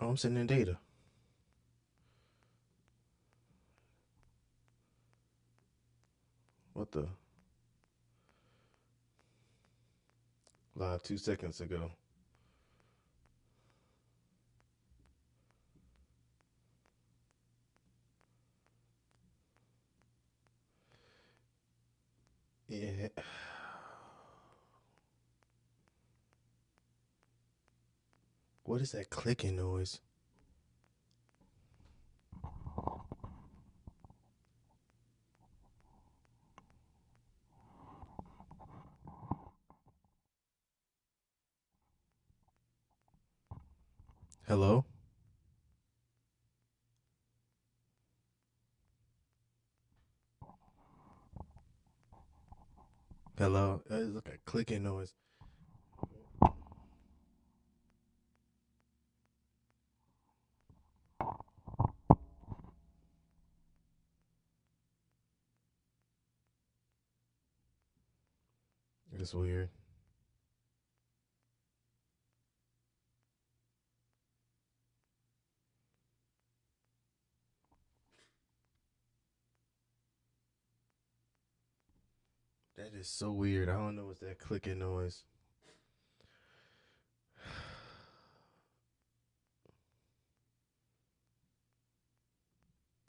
Oh, I'm sending data. What the? Live 2 seconds ago. Yeah. What is that clicking noise? Hello? Hello? It's like a clicking noise. It's weird. That is so weird. I don't know what's that clicking noise.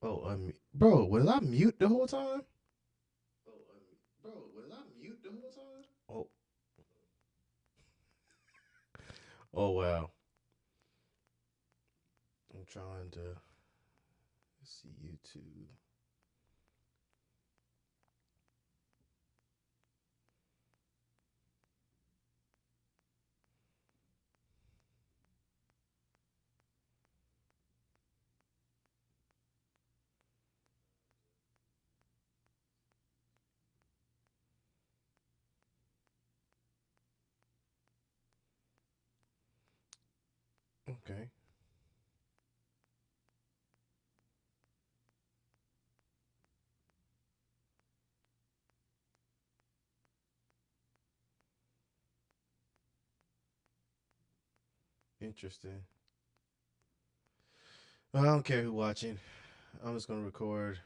Oh, bro, was I mute the whole time? Bro, was I mute the whole time? Oh, oh wow. I'm trying to see YouTube. Okay, interesting. Well, I don't care who watching. I'm just gonna record.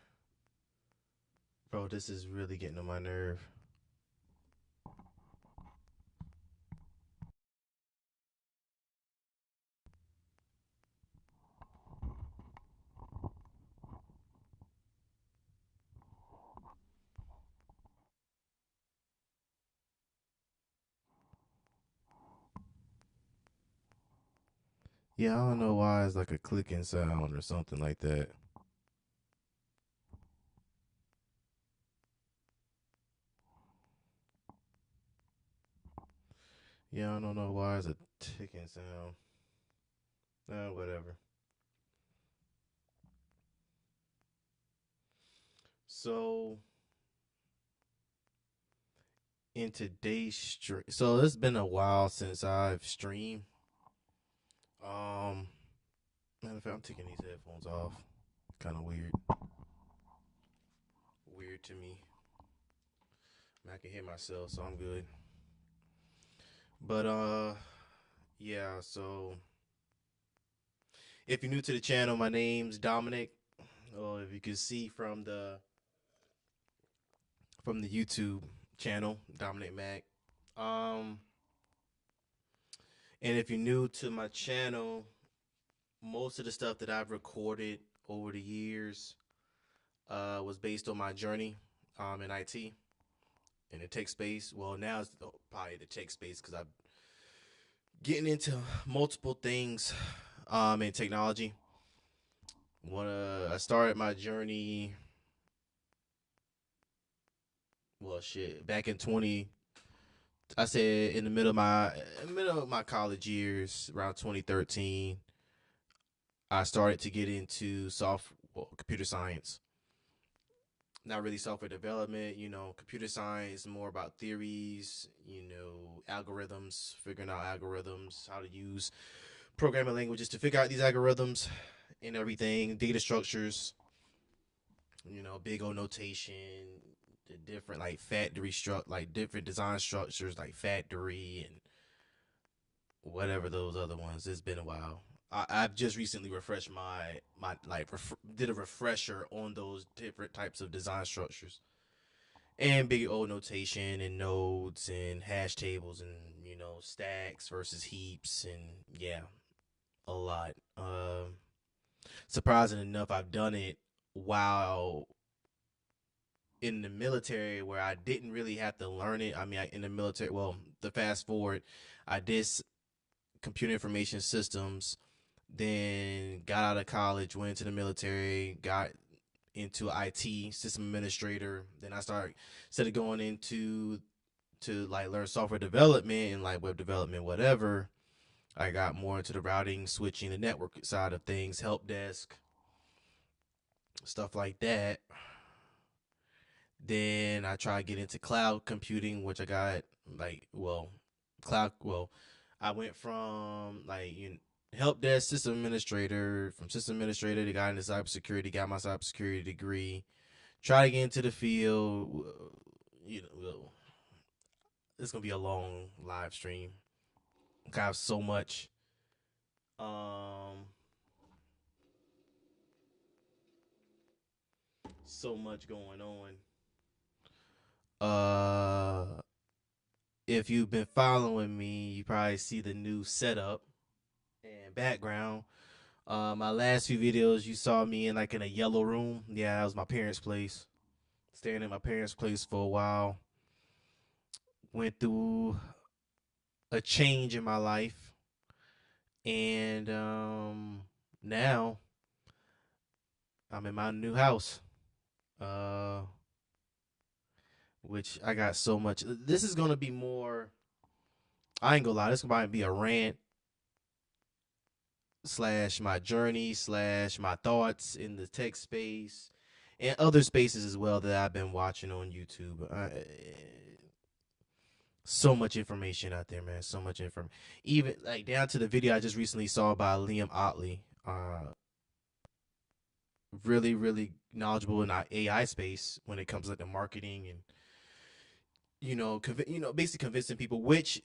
Bro, this is really getting on my nerve. Yeah, I don't know why it's like a clicking sound or something like that. Yeah, I don't know why it's a ticking sound. Whatever. So in today's stream, so it's been a while since I've streamed. Um, Matter of fact, I'm taking these headphones off. Kind of weird. Weird to me. I can hear myself, so I'm good. But yeah. So if you're new to the channel, my name's Dominic. Or if you can see from the YouTube channel, Dominic Mac. Um, and if you're new to my channel, most of the stuff that I've recorded over the years was based on my journey in IT in the tech space. Well, now it's probably the tech space because I'm getting into multiple things in technology. I started my journey, well, shit, back in 20. I said in the middle of my college years, around 2013, I started to get into computer science. Not really software development, computer science, more about theories, algorithms, figuring out algorithms, how to use programming languages to figure out these algorithms and everything, data structures, big O notation, the different like like different design structures like factory and whatever those other ones. It's been a while. I've just recently refreshed my like did a refresher on those different types of design structures and big O notation and nodes and hash tables and stacks versus heaps and yeah, a lot. Surprising enough, I've done it while in the military where I didn't really have to learn it. I mean, in the military, well, the fast forward, I did computer information systems, then got out of college, went into the military, got into IT, system administrator. Then I started instead of going into to like learn software development and like web development, whatever. I got more into the routing, switching, the network side of things, help desk, stuff like that. Then I tried to get into cloud computing, which I got like cloud. Well, I went from like help desk system administrator, from system administrator to got into cybersecurity, got my cybersecurity degree. Try to get into the field. Well, it's gonna be a long live stream. I have um, so much going on. Uh, if you've been following me, you probably see the new setup and background. My last few videos, you saw me in like in a yellow room. Yeah, that was my parents' place. Staying at my parents' place for a while. Went through a change in my life, and now I'm in my new house. Uh, which I got so much. This is gonna be more. I ain't gonna lie. This might be a rant slash my journey slash my thoughts in the tech space and other spaces as well that I've been watching on YouTube. So much information out there, man. So much information. Even like down to the video I just recently saw by Liam Otley. Really, really knowledgeable in our AI space when it comes to like the marketing and basically convincing people, which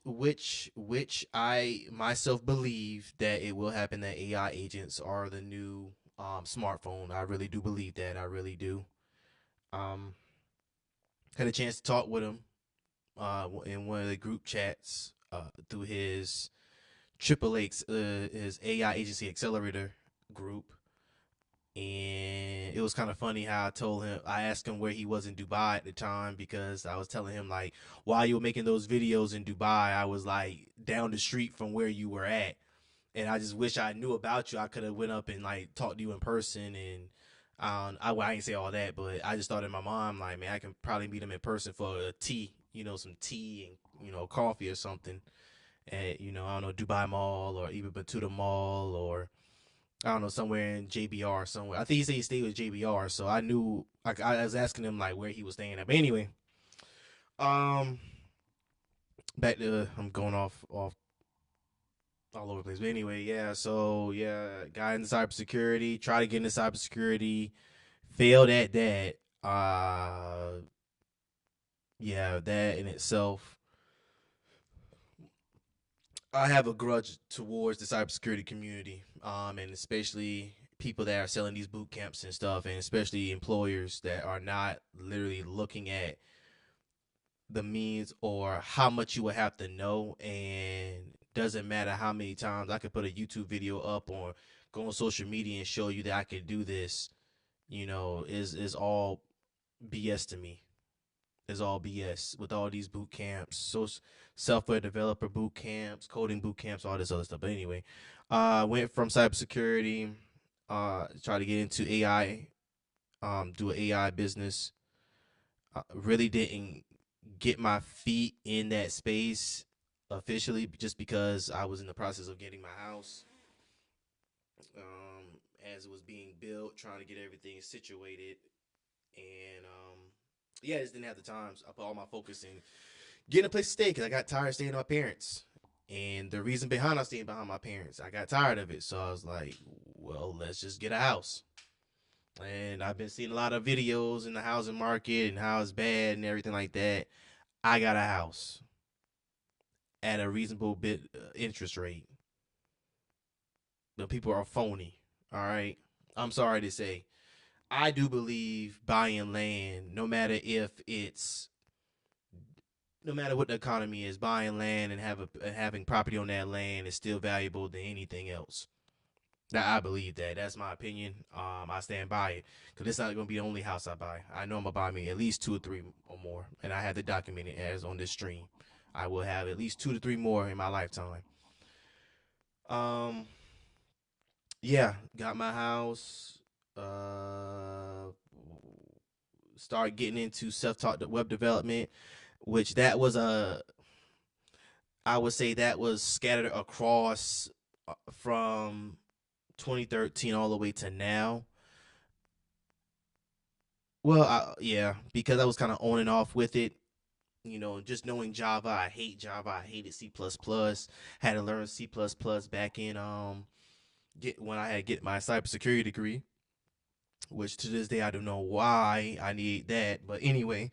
I myself believe that it will happen, that AI agents are the new smartphone. I really do believe that. I really do. Um, had a chance to talk with him in one of the group chats through his Triple X, his AI agency accelerator group. And it was kind of funny how I asked him where he was in Dubai at the time, because I was telling him like, while you were making those videos in Dubai, I was like down the street from where you were at, and I just wish I knew about you. I could have went up and like talked to you in person, and I ain't say all that, but I just thought in my mind like, man, I can probably meet him in person for a tea, some tea and coffee or something at I don't know, Dubai Mall or even Batuta Mall, or I don't know, somewhere in JBR somewhere. I think he said he stayed with JBR, so I knew. Like I was asking him like where he was staying at. But anyway, um, back to I'm going off all over the place. But anyway, yeah. So yeah, got into cybersecurity. Try to get into cybersecurity. Failed at that. Yeah, that in itself, I have a grudge towards the cybersecurity community, and especially people that are selling these boot camps and stuff, and especially employers that are not literally looking at the means or how much you would have to know. And doesn't matter how many times I could put a YouTube video up or go on social media and show you that I could do this, is all BS to me. Is all BS with all these boot camps, so software developer boot camps, coding boot camps, all this other stuff. But anyway, went from cybersecurity, try to get into AI, do an AI business. Really didn't get my feet in that space officially, just because I was in the process of getting my house. As it was being built, trying to get everything situated, and yeah, I just didn't have the time. So I put all my focus in getting a place to stay because I got tired of staying with my parents. And the reason behind I staying behind my parents, I got tired of it. So I was like, well, let's just get a house. And I've been seeing a lot of videos in the housing market and how it's bad and everything like that. I got a house at a reasonable bit interest rate. The people are phony. All right. I'm sorry to say. I do believe buying land, no matter what the economy is, buying land and having property on that land is still valuable than anything else. That I believe that. That's my opinion. I stand by it because it's not going to be the only house I buy. I know I'm gonna buy me at least two or three or more, and I have to document it as on this stream. I will have at least two to three more in my lifetime. Um, yeah, got my house. Uh, start getting into self-taught web development, which that was a I would say that was scattered across from 2013 all the way to now. Well, yeah, because I was kind of on and off with it. Just knowing Java, I hate Java. I hated C++. Had to learn C++ back in get when I had to get my cybersecurity degree, which to this day I don't know why I need that. But anyway,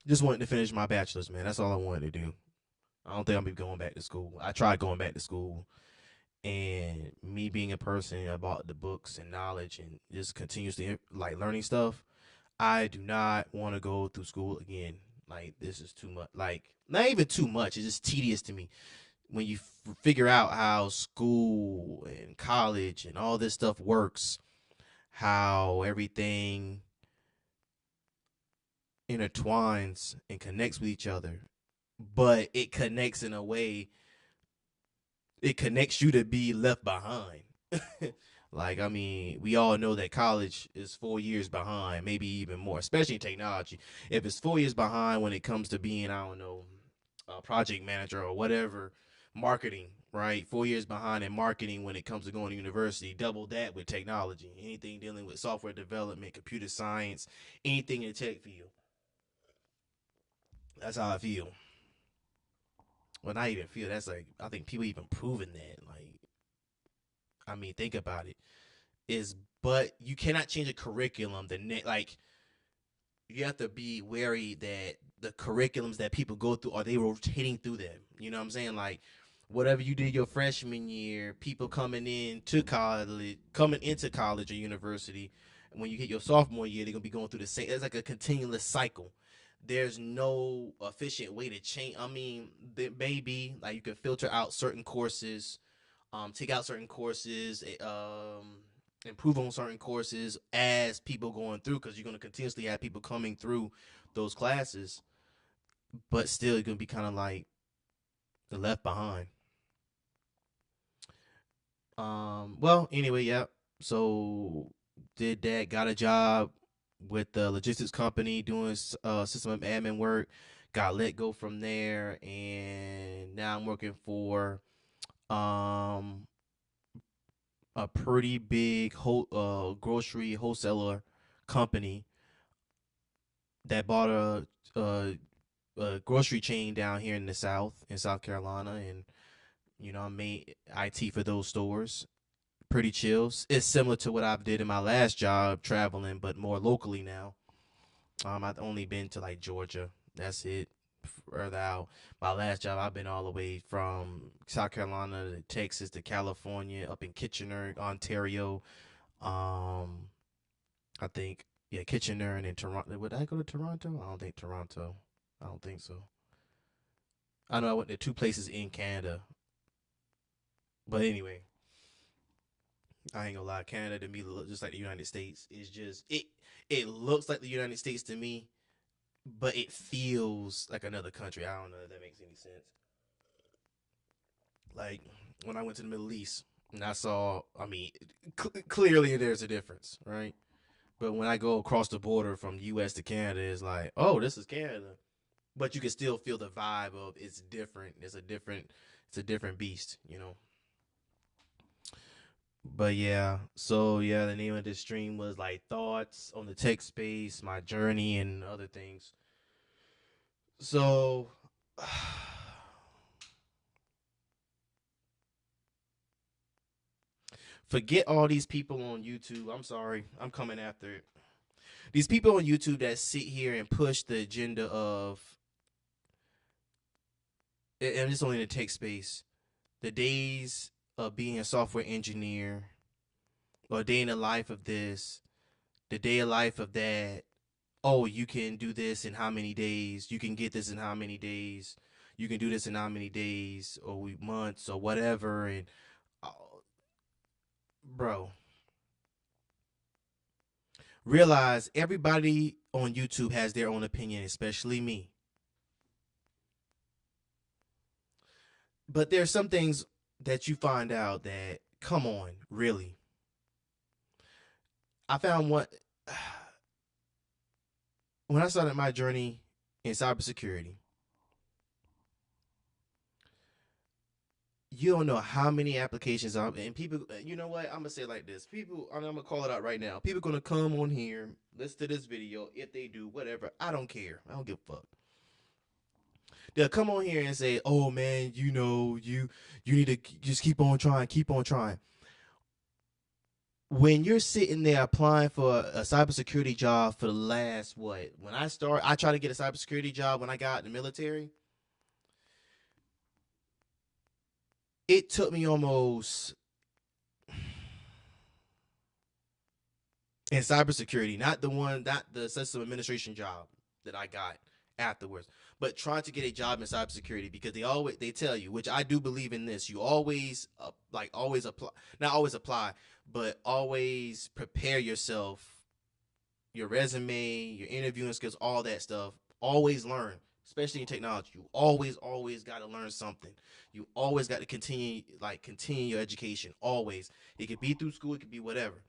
just wanted to finish my bachelor's, man. That's all I wanted to do. I don't think I'll be going back to school. I tried going back to school, and me being a person about the books and knowledge and just continuously like learning stuff, I do not want to go through school again. Like this is too much. Like not even too much. It's just tedious to me when you figure out how school and college and all this stuff works, how everything intertwines and connects with each other, but it connects in a way it connects you to be left behind. Like, I mean, we all know that college is 4 years behind, maybe even more, especially in technology. If it's 4 years behind when it comes to being, I don't know, a project manager or whatever, marketing, right? 4 years behind in marketing when it comes to going to university. Double that with technology. Anything dealing with software development, computer science, anything in the tech field. That's how I feel. Well, not even feel. That's like I think people even proven that. Like, I mean, think about it. Is but you cannot change a curriculum. Like you have to be wary that the curriculums that people go through are they rotating through them. You know what I'm saying? Like whatever you did your freshman year, people coming into college or university, when you hit your sophomore year, they're gonna be going through the same. It's like a continuous cycle. There's no efficient way to change. I mean, maybe like you can filter out certain courses, take out certain courses, improve on certain courses as people going through because you're going to continuously have people coming through those classes, but still you're going to be kind of like left behind. Well, anyway, yeah. So did that, got a job with the logistics company doing system admin work, got let go from there, and now I'm working for um a pretty big grocery wholesaler company that bought a grocery chain down here in the South, in South Carolina, and I made IT for those stores. Pretty chills. It's similar to what I've did in my last job, traveling, but more locally now. I've only been to like Georgia. That's it. Further out, my last job, I've been all the way from South Carolina to Texas to California, up in Kitchener, Ontario. Um, I think yeah, Kitchener and then Toronto. Would I go to Toronto? I don't think Toronto. I don't think so. I know I went to two places in Canada, but anyway, I ain't gonna lie. Canada to me look just like the United States. It's just it looks like the United States to me, but it feels like another country. I don't know if that makes any sense. Like when I went to the Middle East and I saw, I mean, clearly there's a difference, right? But when I go across the border from the U.S. to Canada, it's like, oh, this is Canada, but you can still feel the vibe of it's different. It's a different beast. But yeah, so yeah, the name of this stream was like thoughts on the tech space, my journey, and other things. So forget all these people on YouTube. I'm sorry, I'm coming after it. These people on YouTube that sit here and push the agenda of, and it's only in the tech space, the days of being a software engineer, or a day in the life of this, the day of life of that. Oh, you can do this in how many days? You can get this in how many days? You can do this in how many days or months or whatever? And oh, bro, realize everybody on YouTube has their own opinion, especially me. But there's some things that you find out that, come on, really. I found one when I started my journey in cybersecurity. You don't know how many applications are, and people. You know what? I'm gonna say it like this: people, I'm gonna call it out right now. People gonna come on here, listen to this video. If they do, whatever, I don't care. I don't give a fuck. They'll come on here and say, "Oh man, you need to just keep on trying, keep on trying." When you're sitting there applying for a cybersecurity job for the last what? When I tried to get a cybersecurity job when I got in the military. It took me almost in cybersecurity, not the system administration job that I got afterwards, but trying to get a job in cybersecurity because they tell you, which I do believe in this. You always always apply, not always apply, but always prepare yourself, your resume, your interviewing skills, all that stuff. Always learn, especially in technology. You always got to learn something. You always got to continue your education. Always. It could be through school, it could be whatever.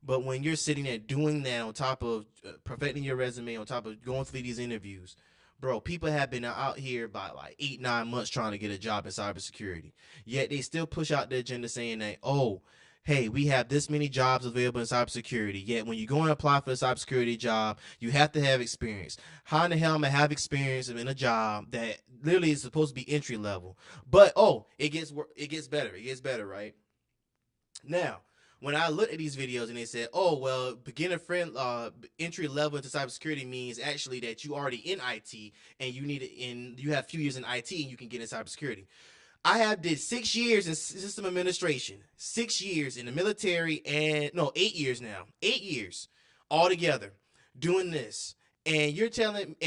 But when you're sitting there doing that on top of perfecting your resume, on top of going through these interviews, bro, people have been out here by like 8, 9 months trying to get a job in cybersecurity. Yet they still push out the agenda saying that, oh, hey, we have this many jobs available in cybersecurity. Yet when you go and apply for a cybersecurity job, you have to have experience. How in the hell am I have experience in a job that literally is supposed to be entry level? But oh, it gets better. It gets better, right? Now, when I looked at these videos and they said, "Oh, well, beginner friend entry level into cybersecurity means actually that you already in IT and you have a few years in IT and you can get in cybersecurity." I have did 6 years in system administration, 6 years in the military, and no, 8 years now, 8 years altogether doing this. And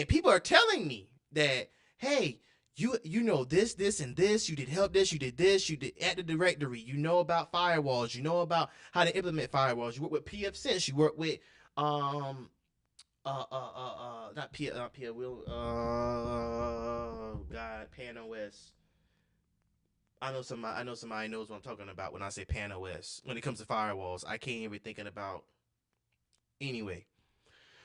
people are telling me that, hey, you know this and this, you did help this, you did this, you did Active Directory, you know about firewalls, you know about how to implement firewalls, you work with PF Sense, you work with not P not P will God Pan OS. I know somebody knows what I'm talking about when I say Pan OS. When it comes to firewalls, I can't even thinking about anyway.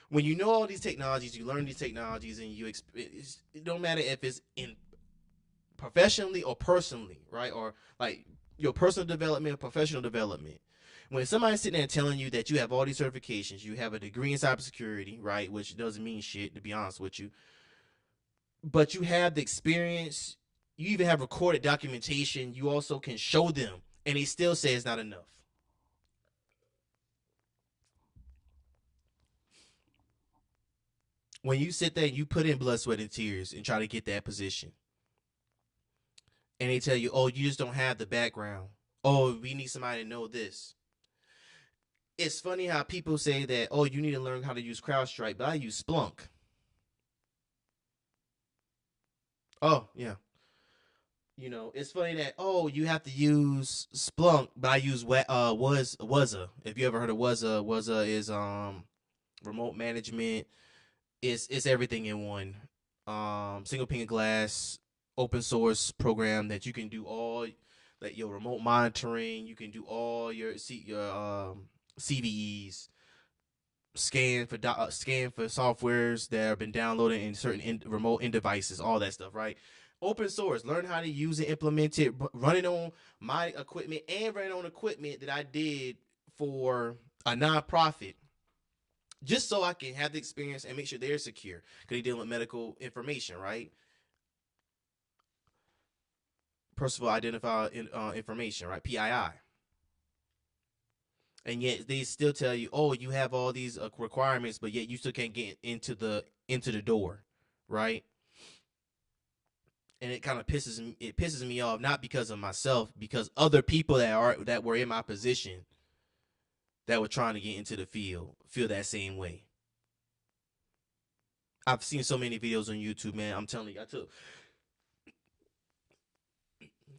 When you know all these technologies, you learn these technologies, and it don't matter if it's in professionally or personally, right? Or like your personal development or professional development. When somebody's sitting there telling you that you have all these certifications, you have a degree in cybersecurity, right? Which doesn't mean shit, to be honest with you, but you have the experience, you even have recorded documentation, you also can show them, and they still say it's not enough. When you sit there and you put in blood, sweat, and tears and try to get that position, and they tell you, oh, you just don't have the background. Oh, we need somebody to know this. It's funny how people say that, oh, you need to learn how to use CrowdStrike, but I use Splunk. Oh, yeah. It's funny that, oh, you have to use Splunk, but I use Wuzza. If you ever heard of Wuzza, Wuzza is remote management. It's everything in one. Single pane of glass, open source program that you can do all like your remote monitoring. You can do all your CVEs, scan for softwares that have been downloaded in certain remote end devices, all that stuff, right? Open source, learn how to use it, implement it, run it on my equipment and run it on equipment that I did for a nonprofit, just so I can have the experience and make sure they're secure because they deal with medical information, right? Personal identified information, right? PII. And yet they still tell you, oh, you have all these requirements, but yet you still can't get into the door, right? and it pisses me off, not because of myself, because other people that were in my position that were trying to get into the field feel that same way. I've seen so many videos on YouTube, man. I'm telling you, I took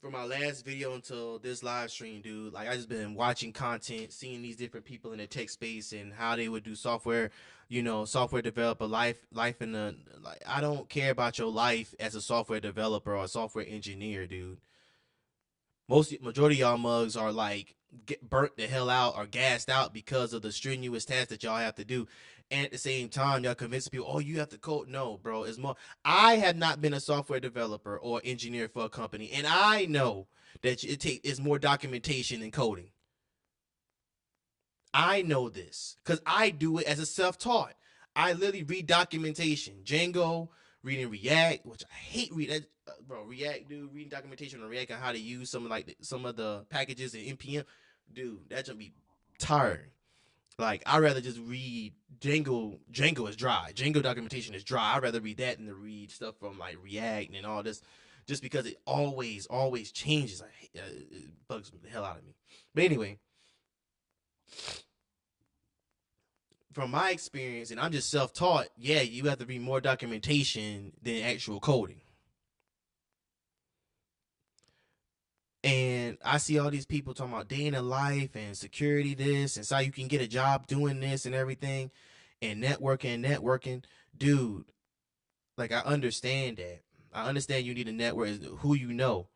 from my last video until this live stream, dude. Like I just been watching content, seeing these different people in the tech space and how they would do software, software developer life in the like. I don't care about your life as a software developer or a software engineer, dude. Majority of y'all mugs are like get burnt the hell out or gassed out because of the strenuous tasks that y'all have to do. And at the same time, y'all convince people, oh, you have to code. No, bro, it's more. I have not been a software developer or engineer for a company, and I know that it's more documentation than coding. I know this because I do it as a self-taught. I literally read documentation, Django, reading React, which I hate reading. Bro, React, dude, reading documentation on React and how to use some of the packages in npm, dude, that should be tiring. Like I rather just read Django. Django is dry. Django documentation is dry. I'd rather read that than to read stuff from like React and all this, just because it always changes. It bugs the hell out of me. But anyway, from my experience, and I'm just self-taught, yeah, you have to read more documentation than actual coding. And I see all these people talking about day in the life and security this and so you can get a job doing this and everything and networking. Dude, like I understand that. I understand you need a network, who you know,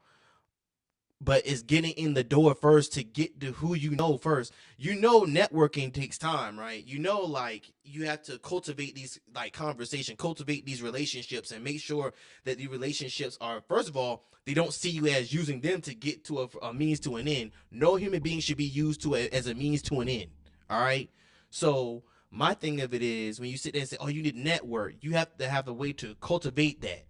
but it's getting in the door first to get to who you know first. Networking takes time, right? Like you have to cultivate these like conversation, cultivate these relationships, and make sure that the relationships are, first of all, they don't see you as using them to get to a means to an end. No human being should be used as a means to an end. All right. So my thing of it is when you sit there and say, "Oh, you need a network," you have to have a way to cultivate that.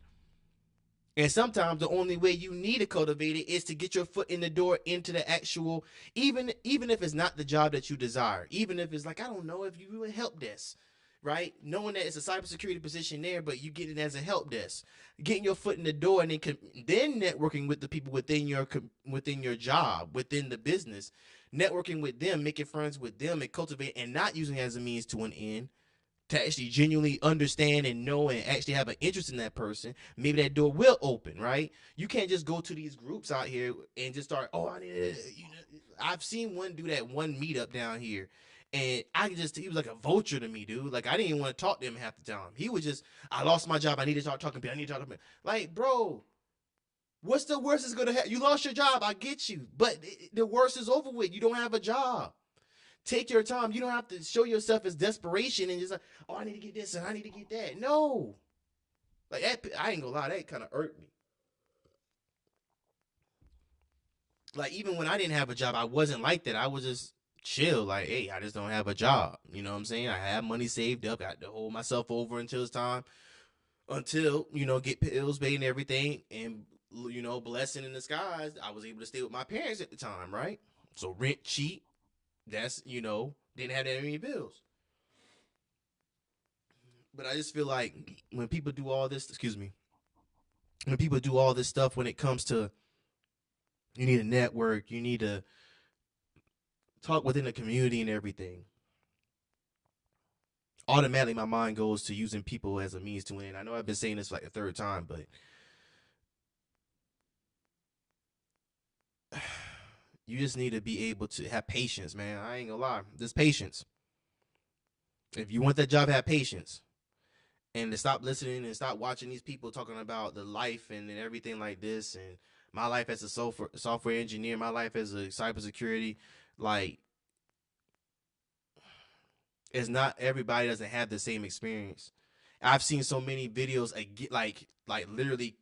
And sometimes the only way you need to cultivate it is to get your foot in the door into the actual, even if it's not the job that you desire, even if it's like, I don't know, if you would help desk, right? Knowing that it's a cybersecurity position there, but you get it as a help desk, getting your foot in the door, and then networking with the people within your job, within the business, networking with them, making friends with them, and cultivate, and not using it as a means to an end, to actually genuinely understand and know and actually have an interest in that person, maybe that door will open, right? You can't just go to these groups out here and just start, oh, I need I've seen one do that one meetup down here. And he was like a vulture to me, dude. Like, I didn't even want to talk to him half the time. He was just, I lost my job. I need to start talking to people. I need to talk to people. Like, bro, what's the worst is going to happen? You lost your job. I get you. But the worst is over with. You don't have a job. Take your time. You don't have to show yourself as desperation and just like, oh, I need to get this and I need to get that. No, like that. I ain't gonna lie, that kind of irked me. Like even when I didn't have a job, I wasn't like that. I was just chill. Like, hey, I just don't have a job. You know what I'm saying? I have money saved up. I had to hold myself over until it's time. Until get bills paid and everything, and blessing in disguise, I was able to stay with my parents at the time, right? So rent cheap. That's didn't have that many bills. But I just feel like when people do all this, excuse me, when people do all this stuff, when it comes to you need a network, you need to talk within the community and everything, automatically my mind goes to using people as a means to win. I know I've been saying this for like the third time, but you just need to be able to have patience, man. I ain't gonna lie. There's patience. If you want that job, have patience. And to stop listening and stop watching these people talking about the life and everything like this, and my life as a software engineer, my life as a cybersecurity, like it's not everybody doesn't have the same experience. I've seen so many videos like literally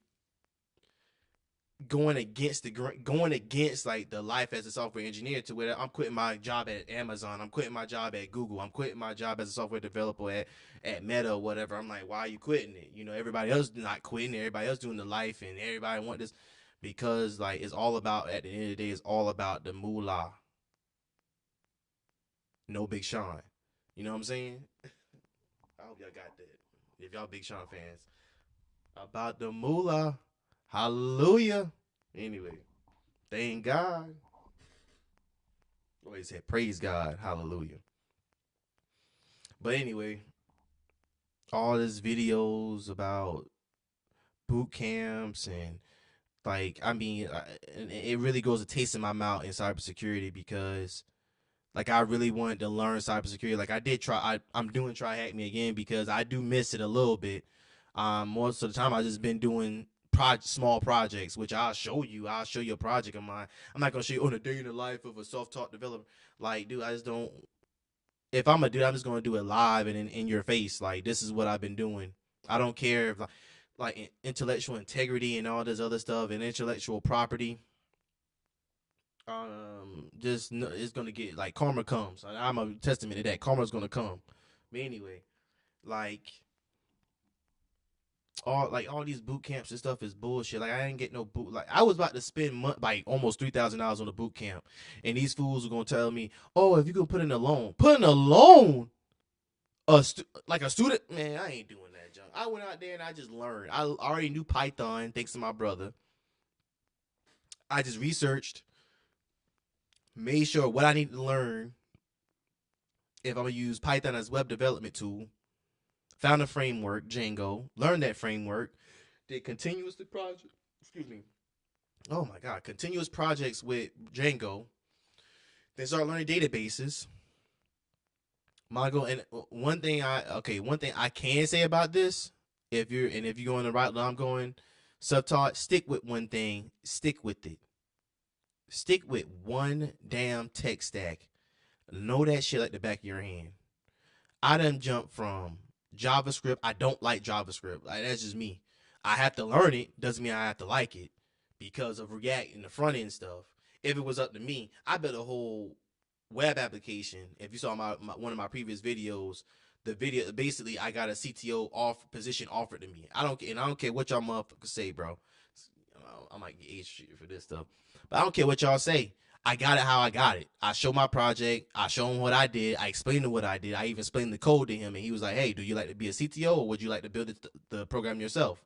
going against like the life as a software engineer, to where I'm quitting my job at Amazon, I'm quitting my job at Google, I'm quitting my job as a software developer at Meta or whatever. I'm like, why are you quitting it? Everybody else not quitting, everybody else doing the life, and everybody want this because like it's all about, at the end of the day, it's all about the moolah. No Big Sean. You know what I'm saying? I hope y'all got that. If y'all Big Sean fans, about the moolah. Hallelujah. Anyway, thank God. Oh, he said, praise God. Hallelujah. But anyway, all these videos about boot camps and like, I mean, it really goes a taste in my mouth in cybersecurity because like I really wanted to learn cybersecurity. Like I did try. I'm doing try hack me again because I do miss it a little bit. Most of the time I just been doing small projects, which I'll show you. I'll show you a project of mine. I'm not gonna show you on a day in the life of a self-taught developer. Like, dude, I just don't. If I'm a dude, I'm just gonna do it live and in your face. Like, this is what I've been doing. I don't care if like intellectual integrity and all this other stuff and intellectual property. Just it's gonna get like karma comes. I'm a testament to that. Karma's gonna come. But anyway, like all these boot camps and stuff is bullshit. Like I didn't get no boot. Like I was about to spend like almost $3,000 on a boot camp, and these fools were gonna tell me, "Oh, if you can put in a loan, like a student, man, I ain't doing that, junk. I went out there and I just learned. I already knew Python thanks to my brother. I just researched, made sure what I need to learn if I'm gonna use Python as web development tool. Found a framework, Django, learned that framework, did continuous project. Excuse me. Oh my god, continuous projects with Django. Then start learning databases. Mongo, and one thing I can say about this, if you're going the right line I'm going, subtaught, stick with one thing, stick with it. Stick with one damn tech stack. Know that shit like the back of your hand. I done jumped from JavaScript. I don't like JavaScript. Like, that's just me. I have to learn it. Doesn't mean I have to like it because of React and the front end stuff. If it was up to me, I built a whole web application. If you saw my one of my previous videos, the video basically I got a CTO position offered to me. I don't care what y'all motherfuckers say, bro. I might get age for this stuff, but I don't care what y'all say. I got it how I got it. I show my project. I show him what I did. I explained what I did. I even explained the code to him, and he was like, "Hey, do you like to be a CTO or would you like to build the program yourself?"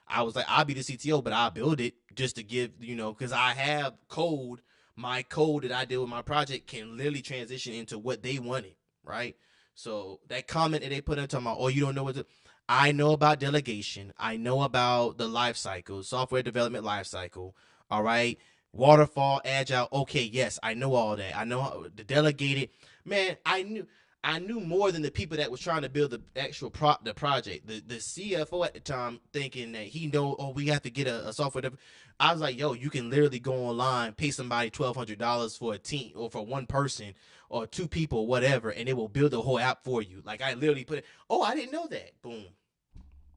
I was like, I'll be the CTO, but I'll build it just to give, because I have code. My code that I did with my project can literally transition into what they wanted, right? So that comment that they put into my, oh, you don't know what to, I know about delegation. I know about the life cycle, software development life cycle. All right. Waterfall, agile. Okay, yes, I know all that. I know how to delegate it. Man, I knew more than the people that was trying to build the actual the project. The CFO at the time thinking that he know, oh, we have to get a software. I was like, yo, you can literally go online, pay somebody $1,200 for a team or for one person or two people, or whatever, and it will build the whole app for you. Like I literally put it. Oh, I didn't know that. Boom.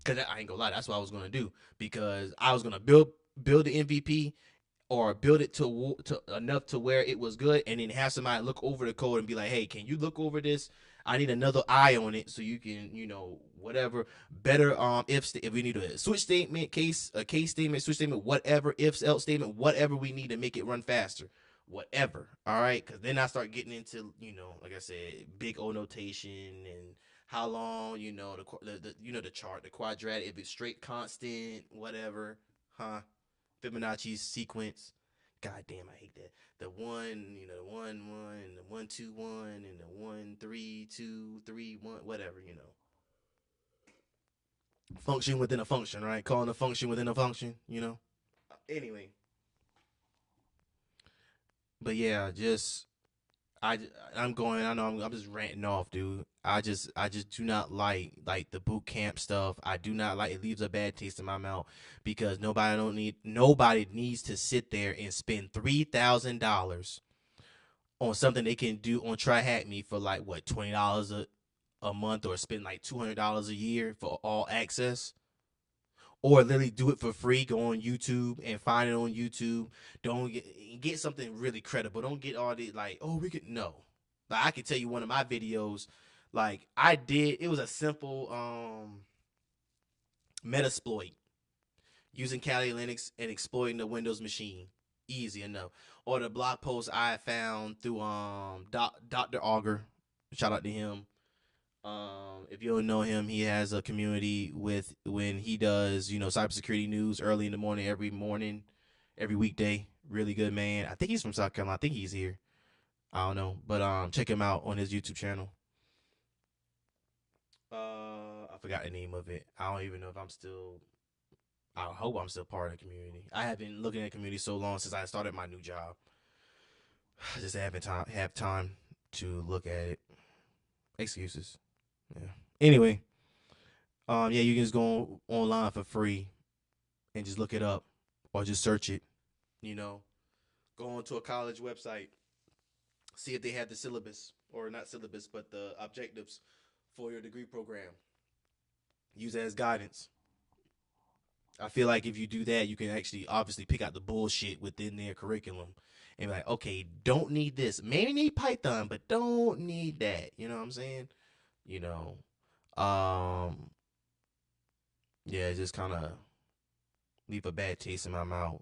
Cause I ain't gonna lie, that's what I was gonna do because I was gonna build the MVP or build it to enough to where it was good, and then have somebody look over the code and be like, "Hey, can you look over this? I need another eye on it so you can, whatever better if we need a switch statement, a case statement, switch statement, whatever if else statement, whatever we need to make it run faster, whatever. All right, because then I start getting into like I said, big O notation and how long the chart, the quadratic, if it's straight constant, whatever, huh? Fibonacci sequence. God damn, I hate that. The one, the 1 1, and the 1 2 1, and the 1 3 2 3 1, whatever. Function within a function, right? Calling a function within a function. Anyway, but yeah, just I I'm going. I know I'm just ranting off, dude. I just do not like the boot camp stuff. I do not like it. Leaves a bad taste in my mouth because nobody needs to sit there and spend $3,000 on something they can do on Try Hack Me for like what $20 a month or spend like $200 a year for all access or literally do it for free. Go on YouTube and find it on YouTube. Don't get something really credible. Don't get all the like, oh, we could no. Like I can tell you one of my videos, like I did. It was a simple metasploit using Kali Linux and exploiting the Windows machine. Easy enough. Or the blog post I found through Dr. Auger. Shout out to him. If you don't know him, he has a community with when he does, cybersecurity news early in the morning, every weekday. Really good man. I think he's from South Carolina. I think he's here. I don't know, but check him out on his YouTube channel. I forgot the name of it. I don't even know if I'm still. I hope I'm still part of the community. I have been looking at the community so long since I started my new job. I just haven't have time to look at it. Excuses. Yeah. Anyway, yeah, you can just go online for free and just look it up or just search it. You know, go onto a college website, see if they have the syllabus or not syllabus, but the objectives for your degree program. Use it as guidance. I feel like if you do that, you can actually obviously pick out the bullshit within their curriculum and be like, okay, don't need this. Maybe need Python, but don't need that. You know what I'm saying? You know, um, yeah, just kind of leave a bad taste in my mouth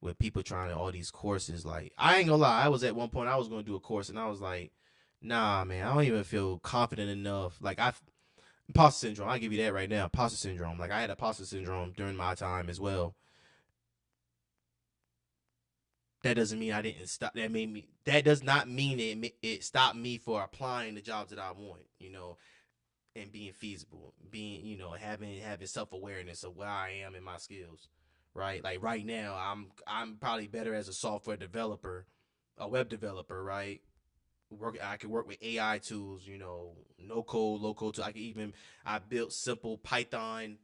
with people trying all these courses. Like, I ain't gonna lie, I was at one point I was gonna do a course and I was like, nah, man, I don't even feel confident enough. Like, I imposter syndrome. I give you that right now. Imposter syndrome. Like, I had imposter syndrome during my time as well. That doesn't mean I didn't stop. That made me. That does not mean it stopped me for applying the jobs that I want. And being feasible, being having self awareness of where I am in my skills. Right, like right now, I'm probably better as a software developer, a web developer. Right, I can work with AI tools. No code, low code. I built simple Python.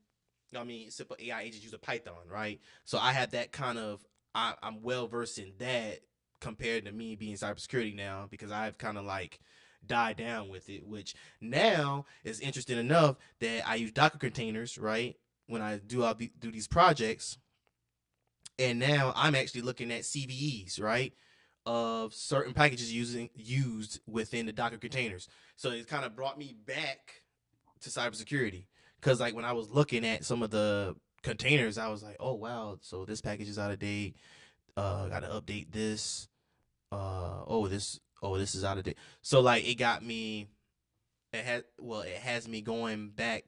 I mean, simple AI agents use a Python, right? So I have that kind of. I'm well versed in that compared to me being cybersecurity now because I've kind of like died down with it, which now is interesting enough that I use Docker containers, right? When I do these projects, and now I'm actually looking at CVEs, right? Of certain packages used within the Docker containers. So it kind of brought me back to cybersecurity because like when I was looking at some of the containers, I was like, oh wow, so this package is out of date. Got to update this. This is out of date. So like it got me. It has me going back,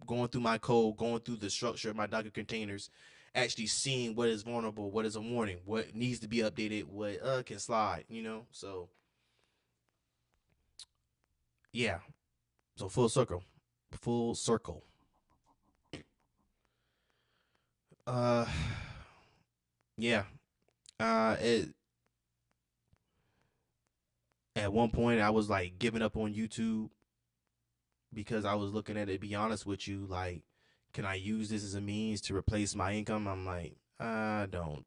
going through my code, going through the structure of my Docker containers, actually seeing what is vulnerable, what is a warning, what needs to be updated, what can slide. So yeah, so full circle, full circle. Uh, yeah. It At one point I was like giving up on YouTube because I was looking at it. To be honest with you, like, can I use this as a means to replace my income? I'm like, I don't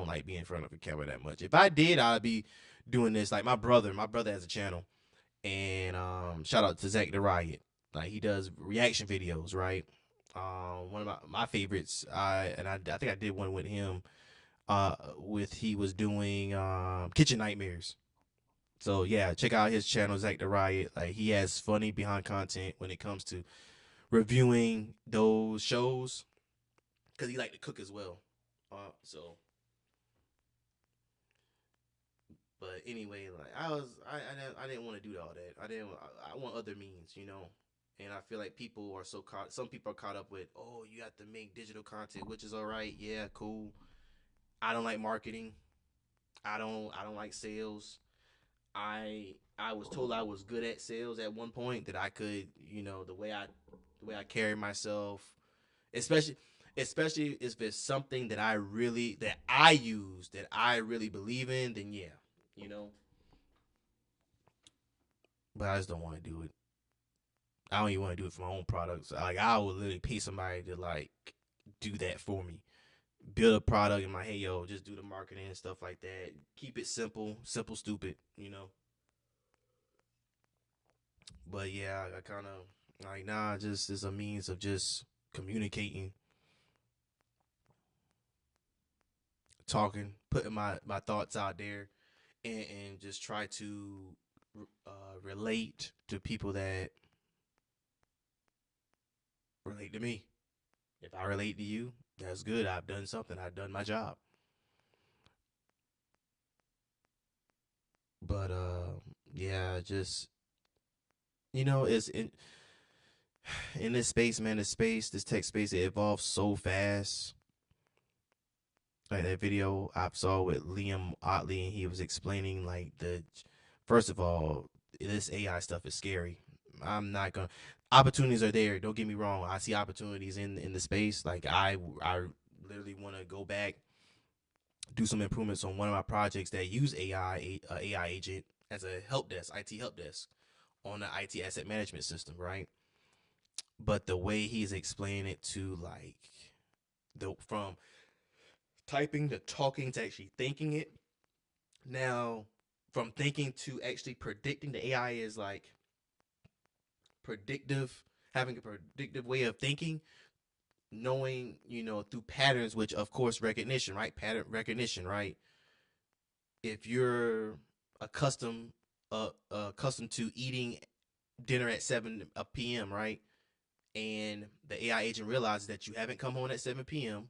like being in front of a camera that much. If I did, I'd be doing this. Like my brother has a channel, and shout out to Zach the Riot. Like he does reaction videos, right? One of my favorites. I think I did one with him. With he was doing kitchen nightmares. So yeah, check out his channel, Zach the Riot. Like he has funny behind content when it comes to reviewing those shows because he like to cook as well. So, but anyway, like I didn't want to do all that. I want other means. And I feel like people are so caught. Some people are caught up with, oh, you have to make digital content, which is all right. Yeah, cool. I don't like marketing. I don't like sales. I was told I was good at sales at one point that I could, the way I carry myself, especially especially if it's something that I use that I really believe in, then yeah, you know. But I just don't want to do it. I don't even want to do it for my own products. Like I would literally pay somebody to like do that for me. Build a product and like, hey yo, just do the marketing and stuff like that. Keep it simple, simple, stupid. But yeah, I kind of like nah, just as a means of just communicating, talking, putting my thoughts out there, and just try to relate to people that relate to me. If I relate to you, that's good. I've done something. I've done my job. But yeah, just It's in this space, man. This tech space, it evolves so fast. Like that video I saw with Liam Otley, and he was explaining like the first of all, this AI stuff is scary. I'm not gonna opportunities are there. Don't get me wrong. I see opportunities in the space. Like I literally want to go back, do some improvements on one of my projects that use AI agent as a help desk, IT help desk on the IT asset management system, right? But the way he's explaining it to like the from typing to talking to actually thinking it. Now, from thinking to actually predicting, the AI is like predictive, having a predictive way of thinking, knowing, through patterns, which of course recognition, right? Pattern recognition, right? If you're accustomed accustomed to eating dinner at 7 p.m., right? And the AI agent realizes that you haven't come home at 7 p.m.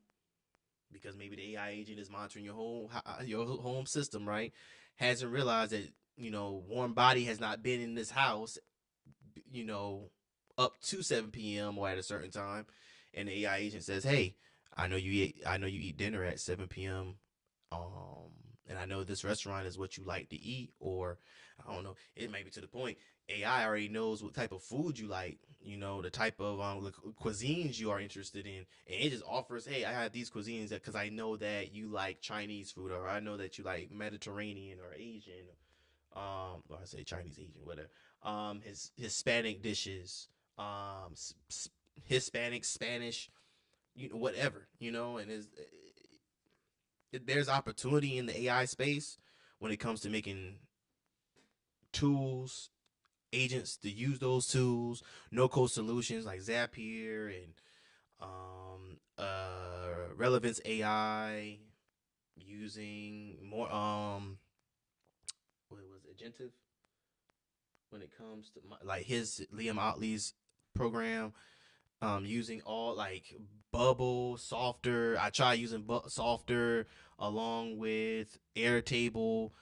because maybe the AI agent is monitoring your home system, right? Hasn't realized that warm body has not been in this house, you know, up to 7 p.m. or at a certain time, and the AI agent says, "Hey, I know you eat dinner at 7 p.m. And I know this restaurant is what you like to eat, or I don't know. It may be to the point AI already knows what type of food you like, the type of cuisines you are interested in, and it just offers, hey, I have these cuisines because I know that you like Chinese food, or I know that you like Mediterranean or Asian, or I say Chinese, Asian, whatever. His Hispanic dishes, Hispanic, Spanish, whatever, and there's opportunity in the AI space when it comes to making tools, agents to use those tools, no code solutions like Zapier and Relevance AI, using more what was it, Agentive, when it comes to like his Liam Otley's program, using all like Bubble, Softer. I try using Softer along with Airtable.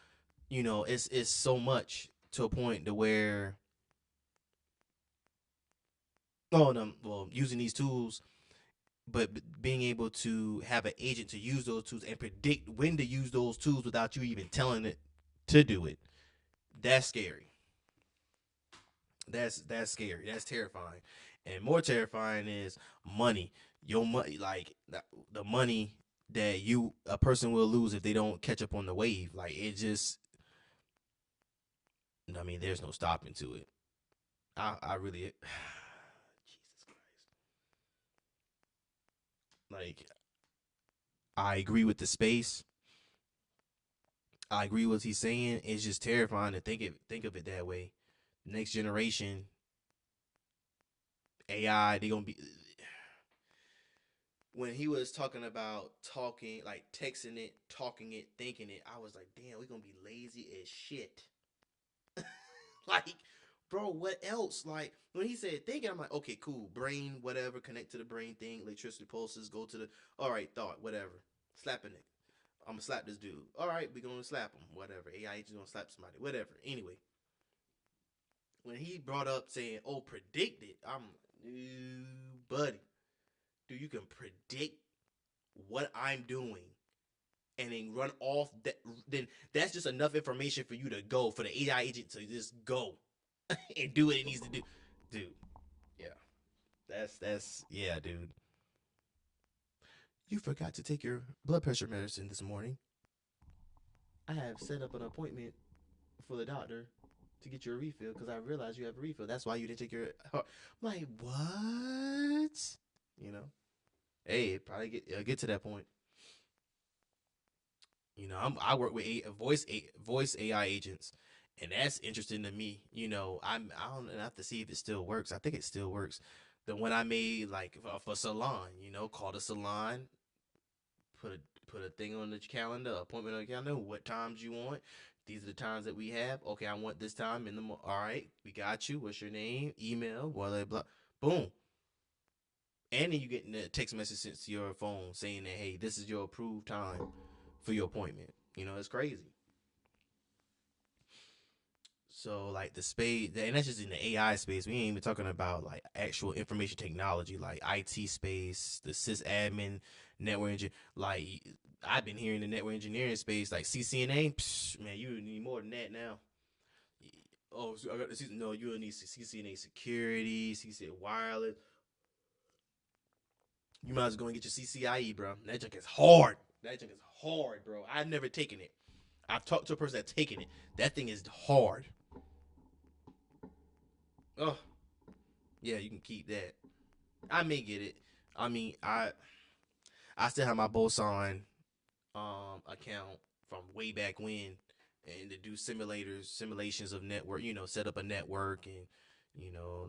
It's so much to a point to where, oh no, well, using these tools, but being able to have an agent to use those tools and predict when to use those tools without you even telling it to do it. That's scary. That's scary. That's terrifying. And more terrifying is money. Your money, like the money that a person will lose if they don't catch up on the wave. Like it just, I mean, there's no stopping to it. I really, Jesus Christ. Like I agree with the space. I agree with what he's saying. It's just terrifying to think of it that way. Next generation AI, they gonna be, when he was talking about talking, like texting it, talking it, thinking it, I was like, damn, we're gonna be lazy as shit. Like, bro, what else? Like, when he said thinking, I'm like, okay, cool. Brain, whatever, connect to the brain thing, electricity pulses, go to the, all right, thought, whatever. Slapping it. I'm gonna slap this dude. All right, we gonna slap him, whatever. AI agent gonna slap somebody, whatever. Anyway, when he brought up saying, oh, predict it, I'm like, buddy, dude, you can predict what I'm doing and then run off that, then that's just enough information for you to go, for the AI agent to just go and do what it needs to do. Dude, yeah. That's yeah, dude. You forgot to take your blood pressure medicine this morning. I have set up an appointment for the doctor to get you a refill because I realized you have a refill. That's why you didn't take your. I'm like, what? You know, hey, probably get to that point. I work with voice AI agents, and that's interesting to me. I don't have to see if it still works. I think it still works. The one I made like for salon, call the salon, put a thing on the calendar, appointment on the calendar. What times you want? These are the times that we have. Okay, I want this time in the all right. We got you. What's your name? Email. Blah blah blah. Boom. And then you get a text message sent to your phone saying that, hey, this is your approved time for your appointment. It's crazy. So like the space, and that's just in the AI space. We ain't even talking about like actual information technology, like IT space, the sysadmin, network engineer. Like I've been hearing the network engineering space, like CCNA. Psh, man, you need more than that now. Oh, so I got the no. You need CCNA security, CCNA wireless. You might as well go and get your CCIE, bro. That junk is hard. That junk is hard, bro. I've never taken it. I've talked to a person that's taken it. That thing is hard. Oh, yeah, you can keep that. I may get it. I mean, I still have my Boson account from way back when, and to do simulations of network. Set up a network and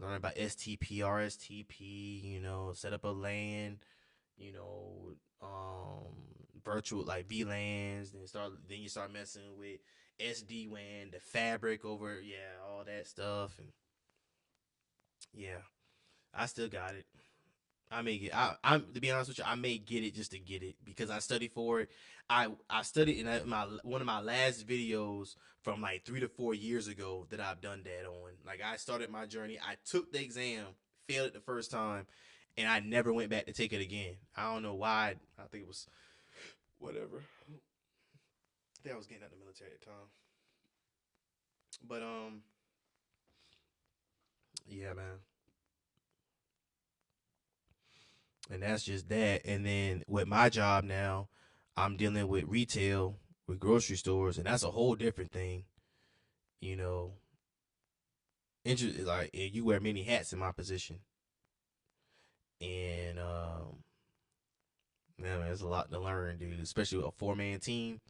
learn about STP, RSTP. Set up a LAN. You know, virtual like VLANs. Then you start messing with SD-WAN, the fabric over, yeah, all that stuff, and yeah, I still got it. I may get. I'm to be honest with you, I may get it just to get it because I studied for it. I studied in my one of my last videos from like 3 to 4 years ago that I've done that on. Like I started my journey. I took the exam, failed it the first time, and I never went back to take it again. I don't know why. I think it was whatever. I think I was getting out of the military at the time. But yeah, man. And that's just that. And then with my job now, I'm dealing with retail, with grocery stores, and that's a whole different thing. You know, like you wear many hats in my position, and man, there's a lot to learn, dude. Especially with a 4-man team,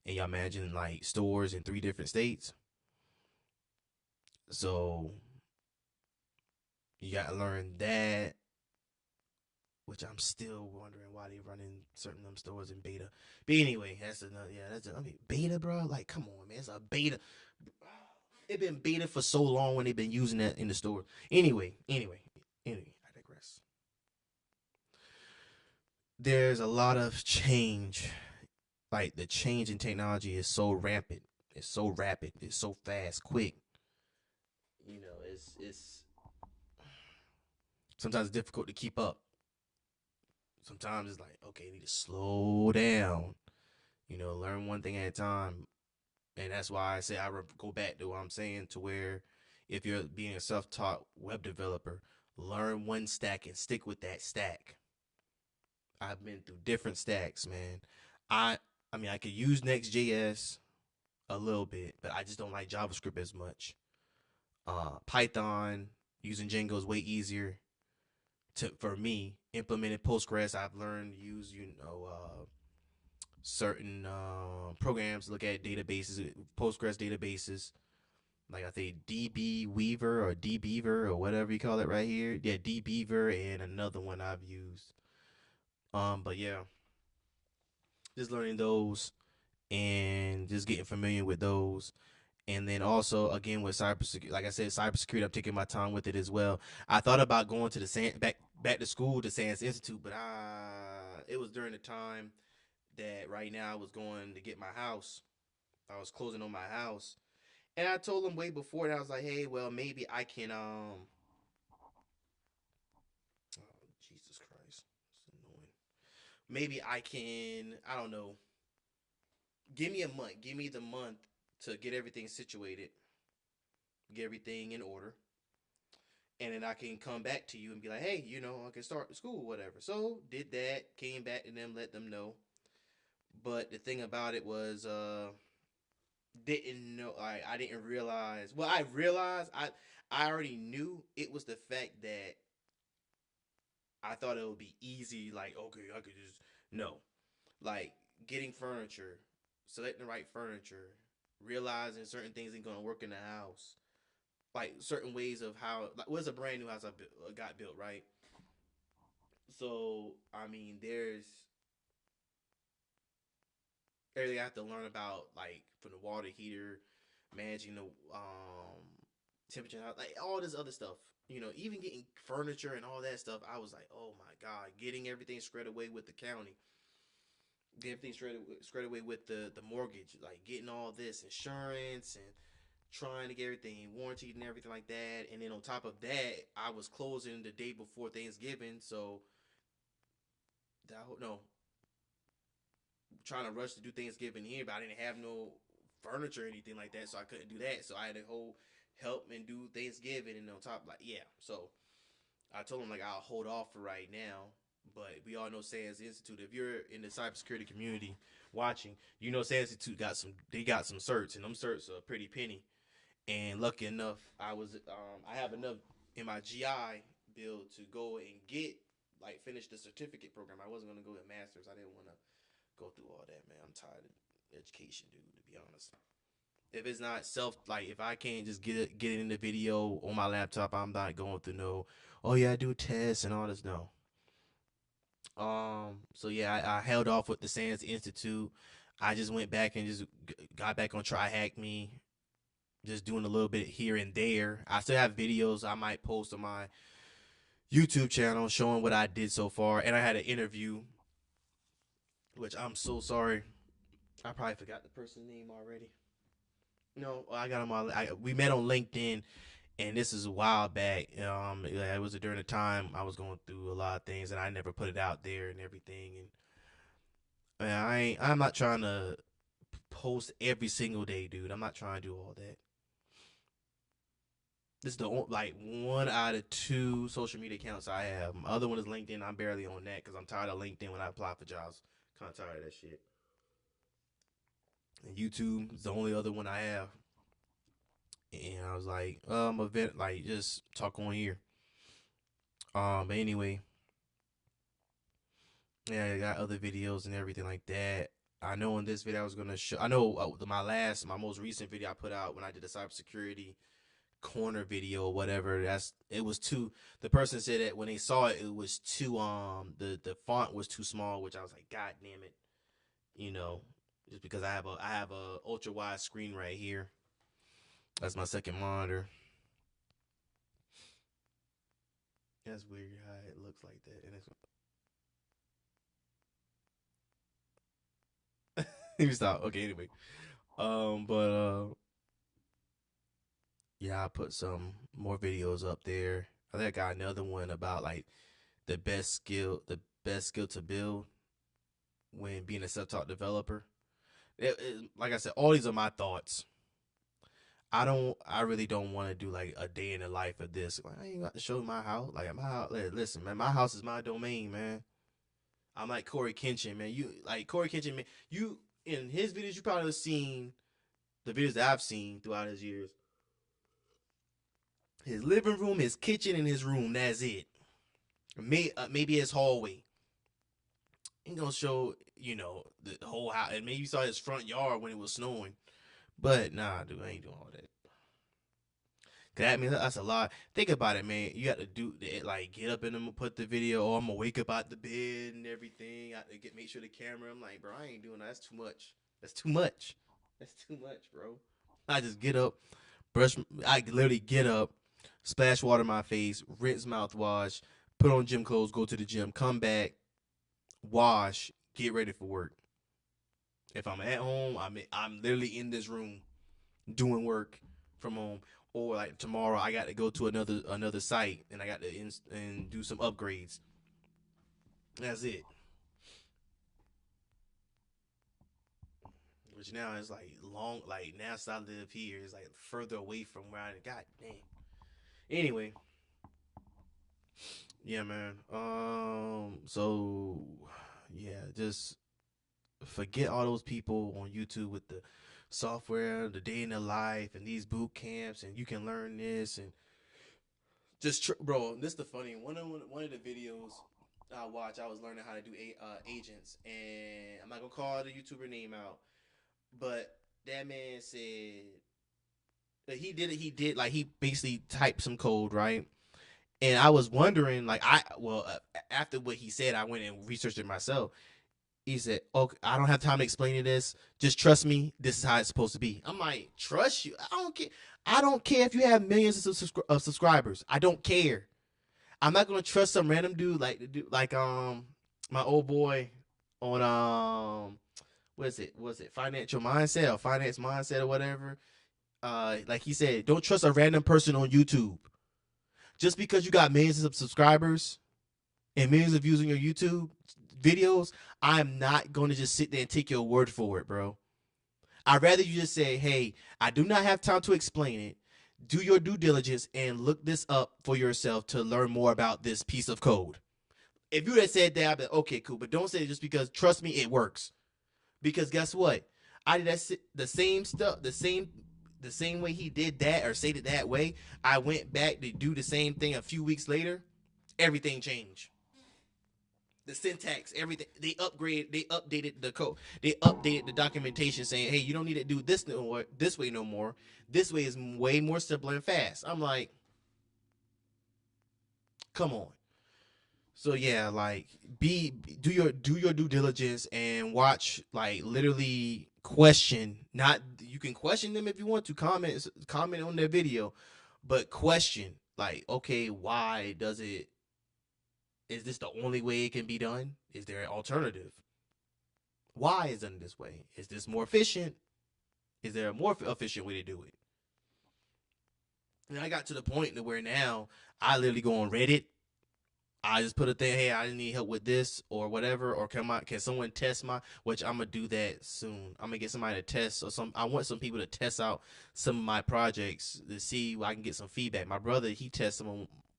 and y'all managing like stores in 3 different states. So you got to learn that, which I'm still wondering why they running certain of them stores in beta. But anyway, that's another. Yeah, I mean, beta, bro. Like, come on, man. It's a beta. It been beta for so long when they've been using that in the store. Anyway. I digress. There's a lot of change. Like the change in technology is so rampant. It's so rapid. It's so fast, quick. It's sometimes difficult to keep up. Sometimes it's like, okay, you need to slow down. Learn one thing at a time. And that's why I say go back to what I'm saying to where if you're being a self-taught web developer, learn one stack and stick with that stack. I've been through different stacks, man. I I mean I could use Next.js a little bit, but I just don't like JavaScript as much. Python using Django is way easier for me. Implemented Postgres, I've learned to use certain programs to look at databases, Postgres databases. Like I think DB Weaver or DBeaver or whatever you call it right here. Yeah, DBeaver and another one I've used. But yeah, just learning those and just getting familiar with those. And then also again with cybersecurity, like I said, cybersecurity, I'm taking my time with it as well. I thought about going to the back to school to Sands Institute, but it was during the time that right now I was going to get my house. I was closing on my house, and I told them way before that I was like, hey, well maybe I can oh, Jesus Christ, it's annoying. Maybe I can, I don't know, give me a month, give me the month to get everything situated, get everything in order, and then I can come back to you and be like, hey, I can start school, whatever. So did that, came back to them, let them know. But the thing about it was, didn't know. I didn't realize. Well, I realized I already knew it was the fact that I thought it would be easy. Like, okay, I could just no, like getting furniture, selecting the right furniture, realizing certain things ain't gonna work in the house, like certain ways of how. Like, what's a brand new house got built, right? So I mean, there's everything I have to learn about, like from the water heater, managing the temperature, like all this other stuff. Even getting furniture and all that stuff. I was like, oh my god, getting everything squared away with the county, getting everything squared away with the mortgage, like getting all this insurance and trying to get everything warranted and everything like that. And then on top of that, I was closing the day before Thanksgiving, so that no trying to rush to do Thanksgiving here, but I didn't have no furniture or anything like that, so I couldn't do that. So I had to whole help and do Thanksgiving, and on top, like yeah. So I told him like I'll hold off for right now. But we all know Sands Institute. If you're in the cybersecurity community watching, you know Sands Institute got some. They got some certs, and them certs are pretty penny. And lucky enough, I have enough in my GI bill to go and get like finish the certificate program. I wasn't gonna go to masters. I didn't want to go through all that, man. I'm tired of education, dude. To be honest, if it's not self, like if I can't just get it in the video on my laptop, I'm not going through no. Oh yeah, I do tests and all this. No. So yeah, I held off with the Sands Institute. I just went back and just got back on Try Hack Me, just doing a little bit here and there. I still have videos I might post on my YouTube channel showing what I did so far. And I had an interview, which I'm so sorry. I probably forgot the person's name already. No, I got him on. We met on LinkedIn, and this is a while back. It was during the time I was going through a lot of things, and I never put it out there and everything. And man, I'm not trying to post every single day, dude. I'm not trying to do all that. This is the like one out of two social media accounts I have. My other one is LinkedIn. I'm barely on that because I'm tired of LinkedIn when I apply for jobs. Kind of tired of that shit. And YouTube is the only other one I have. And I was like, event like just talk on here. But anyway, yeah, I got other videos and everything like that. I know in this video I was gonna show. I know my most recent video I put out when I did a cybersecurity corner video or whatever. It was too. The person said that when they saw it, it was too. The font was too small, which I was like, God damn it, you know, just because I have a ultra wide screen right here. That's my second monitor. That's weird how it looks like that, and it's. Let me stop. Okay, anyway. But yeah, I put some more videos up there. I think I got another one about like the best skill to build when being a self-taught developer. Like I said, all these are my thoughts. I really don't want to do like a day in the life of this. Like, I ain't got to show my house. Like my house, listen, man, my house is my domain, man. I'm like Corey Kenshin, man. You like Corey Kenshin, man. You in his videos, you probably have seen the videos that I've seen throughout his years. His living room, his kitchen, and his room. That's it. Maybe his hallway. Ain't gonna show the whole house, and maybe you saw his front yard when it was snowing. But nah, dude, I ain't doing all that. Cause that means that's a lot. Think about it, man. You got to do it, like get up and I'm gonna put the video, or I'm gonna wake up out the bed and everything. I make sure the camera. I'm like, bro, I ain't doing that. That's too much. That's too much. That's too much, bro. I just get up, brush. I literally get up, splash water in my face, rinse mouthwash, put on gym clothes, go to the gym, come back, wash, get ready for work. If I'm at home, I'm literally in this room doing work from home. Or like tomorrow, I got to go to another site and I got to and do some upgrades. That's it. Which now is like long. Like now, since I live here, it's like further away from where I. God damn. Anyway, yeah, man. So yeah, just forget all those people on YouTube with the software, the day in the life, and these boot camps, and you can learn this and bro. This is the funny one of the videos I watched. I was learning how to do agents, and I'm not gonna call the YouTuber name out, but that man said that he did it. He did like he basically typed some code, right? And I was wondering, like, after what he said, I went and researched it myself. He said, "Okay, I don't have time to explain you this. Just trust me. This is how it's supposed to be." I'm like, "Trust you? I don't care. I don't care if you have millions of subscribers. I don't care. I'm not gonna trust some random dude like my old boy on what is it? Was it financial mindset or finance mindset or whatever? like he said, don't trust a random person on YouTube. Just because you got millions of subscribers and millions of views on your YouTube videos, I'm not going to just sit there and take your word for it, bro. I'd rather you just say, hey, I do not have time to explain it. Do your due diligence and look this up for yourself to learn more about this piece of code. If you had said that, I'd be like, okay, cool. But don't say it just because, trust me, it works. Because guess what? I did that the same stuff, the same way he did that or said it that way. I went back to do the same thing a few weeks later. Everything changed. The syntax, everything. They updated the code. They updated the documentation saying, "Hey, you don't need to do this no more, this way no more. This way is way more simple and fast." I'm like, "Come on." So yeah, like be do your due diligence and watch, like literally question. Not, you can question them if you want to comment on their video, but question, like, okay, why does it? Is this the only way it can be done? Is there an alternative? Why is done this way? Is this more efficient? Is there a more efficient way to do it? And I got to the point to where now I literally go on Reddit. I just put a thing, hey, I need help with this or whatever, or can someone test my? Which I'm gonna do that soon. I'm gonna get somebody to test, or some. I want some people to test out some of my projects to see where I can get some feedback. My brother, he tested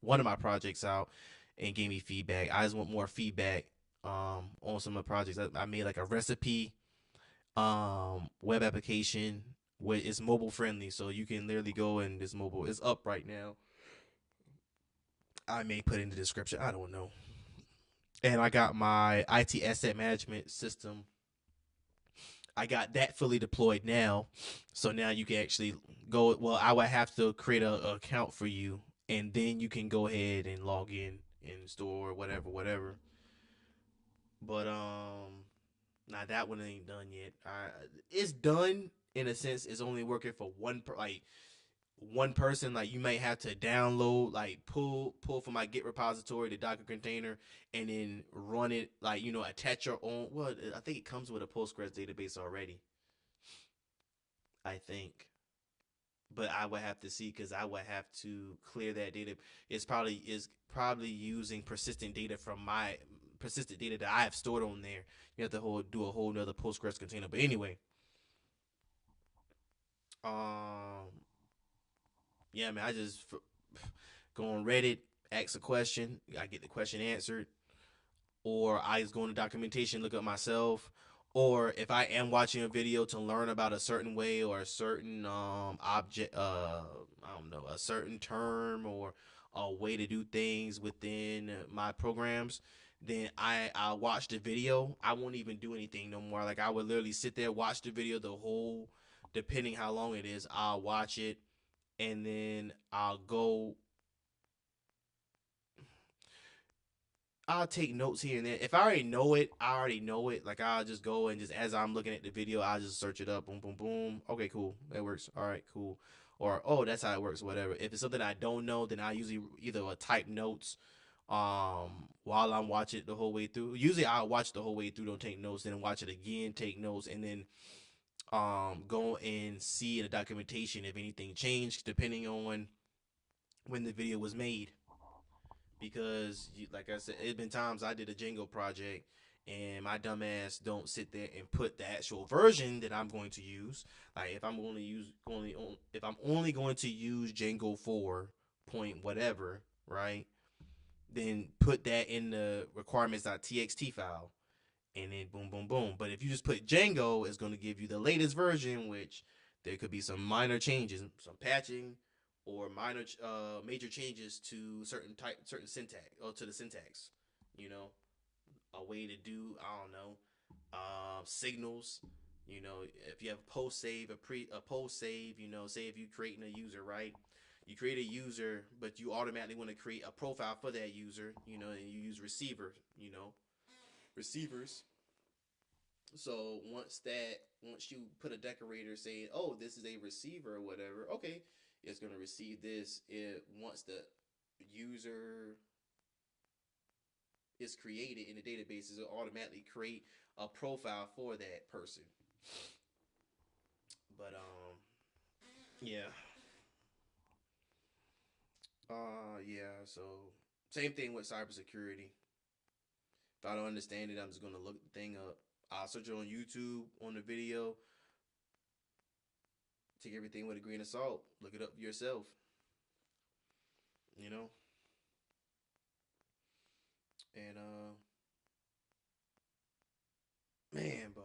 one of my projects out and gave me feedback. I just want more feedback on some of the projects. I made like a recipe web application where it's mobile friendly, so you can literally go and this mobile is up right now. I may put in the description. I don't know. And I got my IT asset management system. I got that fully deployed now, so now you can actually go. Well, I would have to create a account for you, and then you can go ahead and log in and store whatever, whatever. But now that one ain't done yet. It's done in a sense. It's only working for like one person. Like you might have to download, like pull from my Git repository the Docker container, and then run it. Like attach your own. Well, I think it comes with a Postgres database already. I think, but I would have to see because I would have to clear that data. It's probably using persistent data that I have stored on there. You have to do a whole nother Postgres container. But anyway, um, yeah, man, I just go on Reddit, ask a question, I get the question answered, or I just go into documentation, look up myself, or if I am watching a video to learn about a certain way or a certain object, I don't know, a certain term or a way to do things within my programs, then I'll watch the video. I won't even do anything no more. Like I would literally sit there, watch the video the whole, depending how long it is, I'll watch it, and then I'll take notes here and there. If I already know it, I already know it. Like I'll just go and just as I'm looking at the video, I'll just search it up. Boom, boom, boom. Okay, cool. That works. All right, cool. Or oh, that's how it works. Whatever. If it's something I don't know, then I usually either type notes while I'm watching it the whole way through. Usually I'll watch the whole way through, don't take notes, then watch it again, take notes, and then go and see in the documentation if anything changed depending on when the video was made. Because like I said, it's been times I did a Django project and my dumbass don't sit there and put the actual version that I'm going to use. Like if I'm going to use only if I'm only going to use Django 4 point whatever, right? Then put that in the requirements.txt file, and then boom, boom, boom. But if you just put Django, it's going to give you the latest version, which there could be some minor changes, some patching, or major changes to certain syntax or to the syntax. You know, a way to do I don't know signals. If you have a post save, a post save. Say if you're creating a user, right? You create a user, but you automatically want to create a profile for that user. And you use receiver. Receivers. So once you put a decorator saying, "Oh, this is a receiver" or whatever, okay, it's gonna receive this. Once the user is created in the database, it'll automatically create a profile for that person. But Yeah. Yeah. So same thing with cybersecurity. If I don't understand it, I'm just gonna look the thing up. I'll search it on YouTube on the video. Take everything with a grain of salt. Look it up yourself. You know. And man, bro,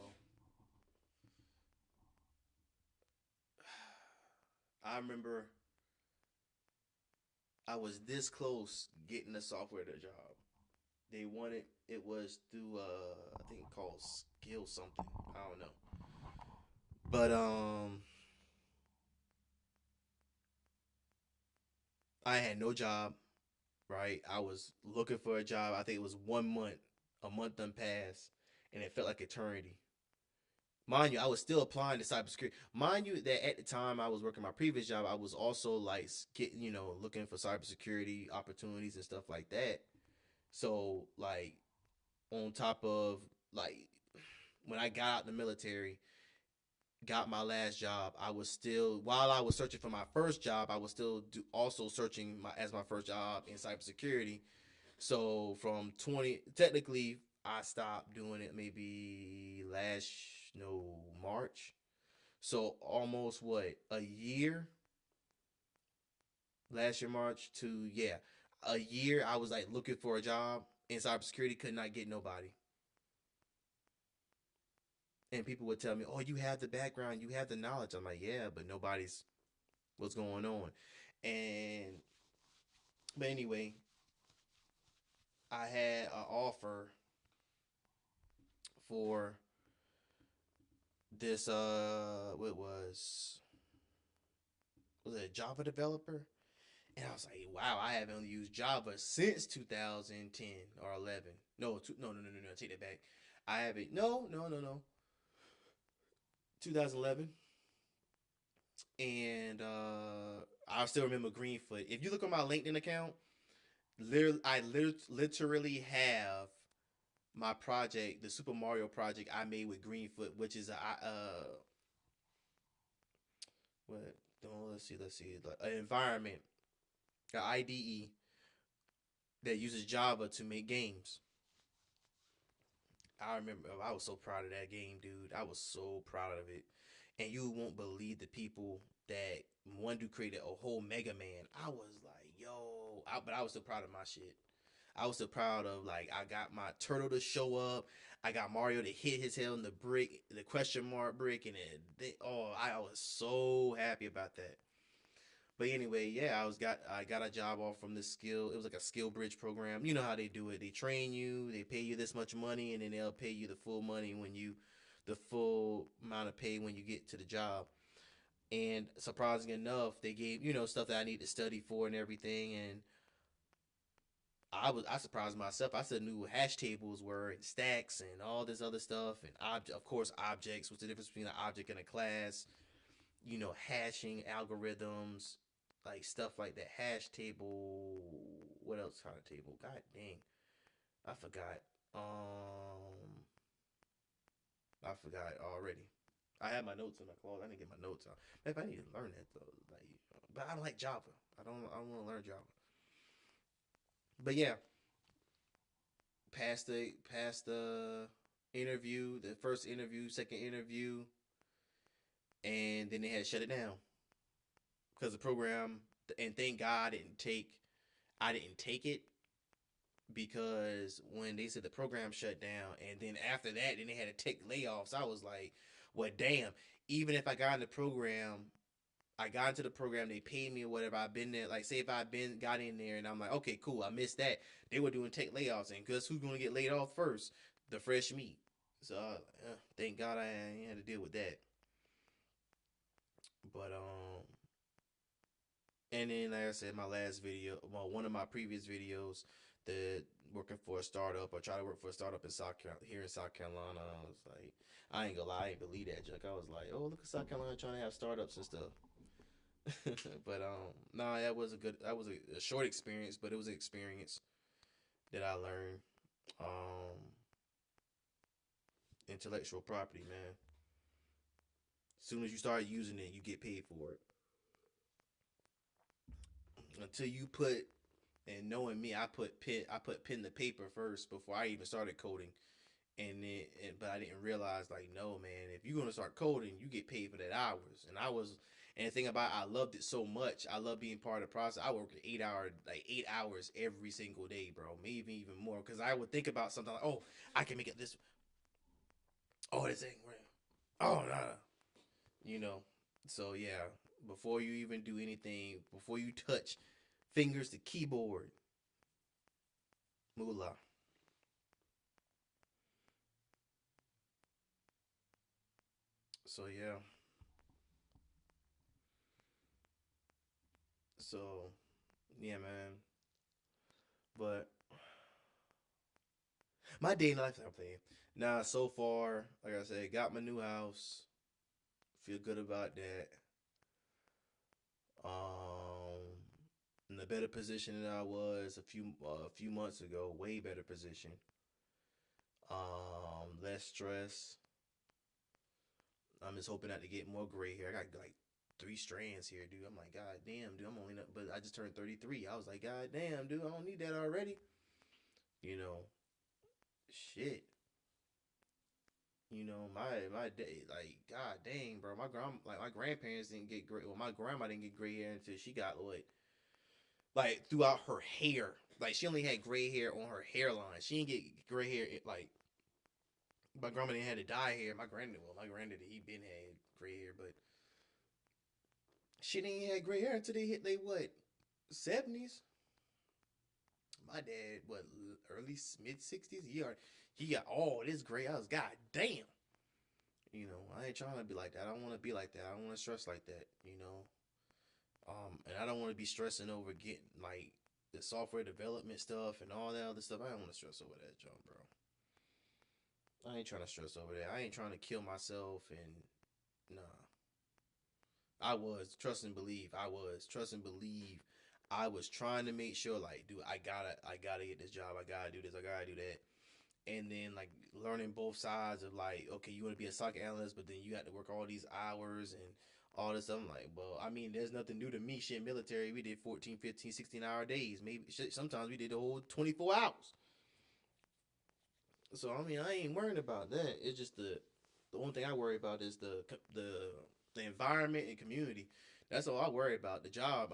I remember I was this close getting a software job. They wanted it was through I think called Skill something. I don't know. But I had no job, right? I was looking for a job. I think it was 1 month. A month done passed and it felt like eternity. Mind you, I was still applying to cybersecurity. Mind you, that at the time I was working my previous job, I was also like getting, looking for cybersecurity opportunities and stuff like that. So like on top of like when I got out the military, got my last job, I was still while I was searching for my first job, I was still also searching my first job in cybersecurity. So from 20, technically, I stopped doing it maybe last no March. So almost what a year last year March to yeah a year. I was like looking for a job in cybersecurity, could not get nobody. And people would tell me, "Oh, you have the background, you have the knowledge." I'm like, "Yeah, but nobody's what's going on." And but anyway, I had an offer for this what was it a Java developer? And I was like, wow, I haven't only used Java since 2010 or 11. No, no, take that back. I haven't, no, 2011. And I still remember Greenfoot. If you look on my LinkedIn account, literally have my project, the Super Mario project I made with Greenfoot, which is what? Oh, let's see, like an environment, an IDE that uses Java to make games. I remember I was so proud of that game, dude. I was so proud of it. And you won't believe the people that one dude created a whole Mega Man. I was like, but I was so proud of my shit. I was so proud of like I got my turtle to show up. I got Mario to hit his head on the brick, the question mark brick, and I was so happy about that. But anyway, yeah, I got a job off from this skill. It was like a skill bridge program. You know how they do it. They train you, they pay you this much money, and then they'll pay you the full money the full amount of pay when you get to the job. And surprising enough, they gave stuff that I need to study for and everything. And I surprised myself. I said knew what hash tables were and stacks and all this other stuff and of course objects. What's the difference between an object and a class? Hashing algorithms, like stuff like that. Hash table. What else kind of table? God dang, I forgot. I forgot already. I had my notes in my closet. I didn't get my notes out. If I need to learn that though, like, but I don't like Java. I don't. I don't want to learn Java. But yeah, past the interview, the first interview, second interview, and then they had to shut it down because the program. And thank God I didn't take it because when they said the program shut down and then after that then they had to take layoffs, I was like, well damn, even if I got into the program, they paid me or whatever, I've been there, like say if I've been got in there and I'm like, okay, cool, I missed that. They were doing take layoffs and guess who's gonna get laid off first? The fresh meat. So thank God I ain't had to deal with that. But and then, like I said, my last video, well, one of my previous videos, that working for a startup or try to work for a startup in here in South Carolina, I was like, I ain't gonna lie, I ain't believe that junk. I was like, oh, look at South Carolina trying to have startups and stuff. But no, that was a short experience, but it was an experience that I learned. Um, Intellectual property, man. As soon as you start using it, you get paid for it. until you put, and knowing me, I put pen to paper first before I even started coding. But I didn't realize, like, no, man, if you're gonna start coding, you get paid for that hours. And the thing about it, I loved it so much. I love being part of the process. I worked 8 hours every single day, bro. Maybe even more, because I would think about something like, oh, I can make it this. Oh, this thing. Oh, no, no. You know. So yeah, before you even do anything, before you touch fingers to keyboard, moolah. So yeah. So yeah, man. But my day in life, I'm playing. Now, so far, like I said, got my new house. Feel good about that. Um, in a better position than I was a few months ago. Way better position. Less stress. I'm just hoping not to get more gray hair. I got like 3 strands here, dude. I'm like, God damn, dude. I'm only not, but I just turned 33. I was like, God damn, dude. I don't need that already. You know, shit. My day, like, God dang, bro. My grandparents didn't get gray. Well, my grandma didn't get gray hair until she got like throughout her hair. Like, she only had gray hair on her hairline. She didn't get gray hair. Like, my grandma didn't have to dye hair. My granddad, he been had gray hair, but she didn't have gray hair until they hit they what 70s. My dad, what, early mid 60s. He got all this gray. I was, God damn. I ain't trying to be like that. I don't want to be like that. I don't want to stress like that. And I don't want to be stressing over getting like the software development stuff and all that other stuff. I don't want to stress over that, John, bro. I ain't trying to stress over that. I ain't trying to kill myself and nah. I was trust and believe. I was trust and believe. I was trying to make sure, like, dude, I gotta get this job. I gotta do this. I gotta do that. And then like learning both sides of, like, okay, you want to be a stock analyst, but then you got to work all these hours and all this stuff. I'm like, well, I mean, there's nothing new to me. Shit, military, we did 14, 15, 16 hour days. Maybe shit, sometimes we did the whole 24 hours. So I mean, I ain't worrying about that. It's just the only thing I worry about is the environment and community. That's all I worry about. The job,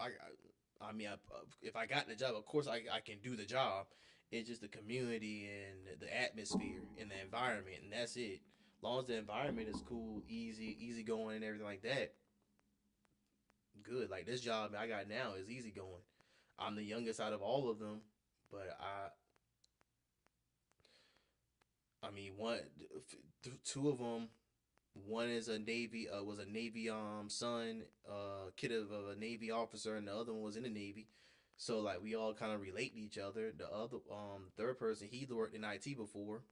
if I got the job, of course I can do the job. It's just the community and the atmosphere and the environment, and that's it. As long as the environment is cool, easy going, and everything like that, good. Like, this job I got now is easy going. I'm the youngest out of all of them, but I mean, two of them. One is a Navy, was a Navy son, kid of a Navy officer, and the other one was in the Navy. So like we all kind of relate to each other. The other third person, he worked in IT before.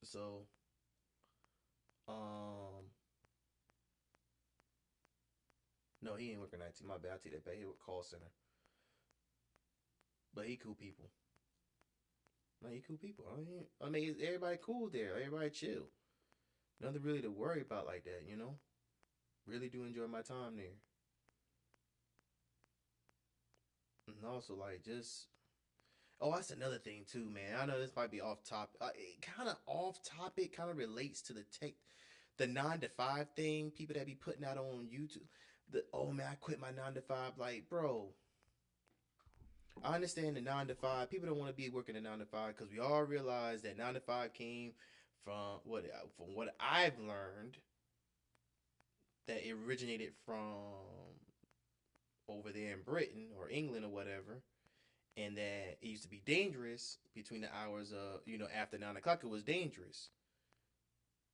So um no, he ain't working in IT. My bad, I take that back. He worked call center, but he cool people. No, he cool people. I mean, everybody cool there. Everybody chill. Nothing really to worry about like that. Really do enjoy my time there. And also, like, just, oh, that's another thing too, man. I know this might be off topic. It kind of off topic, kind of relates to the 9 to 5 thing. People that be putting out on YouTube. Oh man, I quit my 9 to 5. Like, bro, I understand the 9 to 5. People don't want to be working a 9 to 5 because we all realize that 9 to 5 came from what I've learned, that it originated from over there in Britain or England or whatever, and that it used to be dangerous between the hours of, after 9 o'clock. It was dangerous.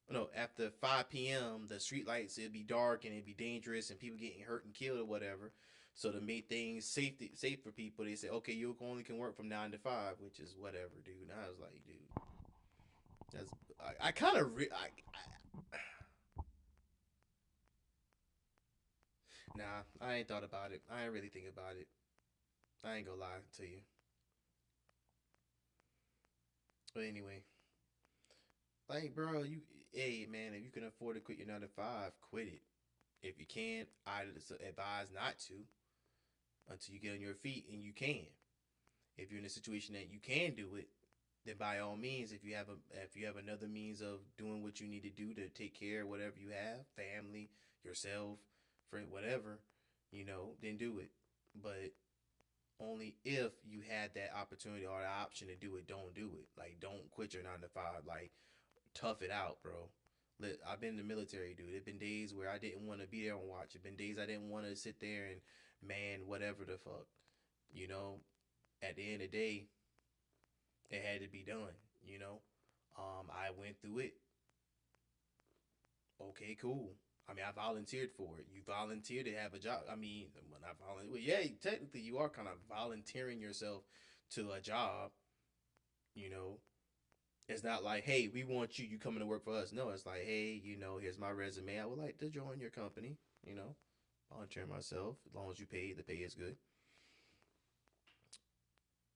No, after 5 p.m., the street lights, it'd be dark and it'd be dangerous and people getting hurt and killed or whatever. So to make things safe for people, they say, okay, you only can work from 9 to 5, which is whatever, dude. And I was like, dude, that's I kind of nah. I ain't thought about it. I ain't really think about it. I ain't gonna lie to you. But anyway, like, bro, hey man, if you can afford to quit your 9 to 5, quit it. If you can't, I advise not to. until you get on your feet and you can. If you're in a situation that you can do it, then by all means, if you have another means of doing what you need to do to take care of whatever you have, family, yourself, friend, whatever, then do it. But only if you had that opportunity or the option to do it, don't do it. Like, don't quit your 9 to 5. Like, tough it out, bro. I've been in the military, dude. There've been days where I didn't want to be there and watch. There've been days I didn't want to sit there and man, whatever the fuck. You know, at the end of the day, it had to be done. You know, I went through it. Okay, cool. I mean, I volunteered for it. You volunteer to have a job. I mean, when I volunteer, well, yeah, technically you are kind of volunteering yourself to a job. You know, it's not like, hey, we want you. You coming to work for us? No, it's like, hey, here's my resume. I would like to join your company. You know, volunteer myself as long as you pay. The pay is good.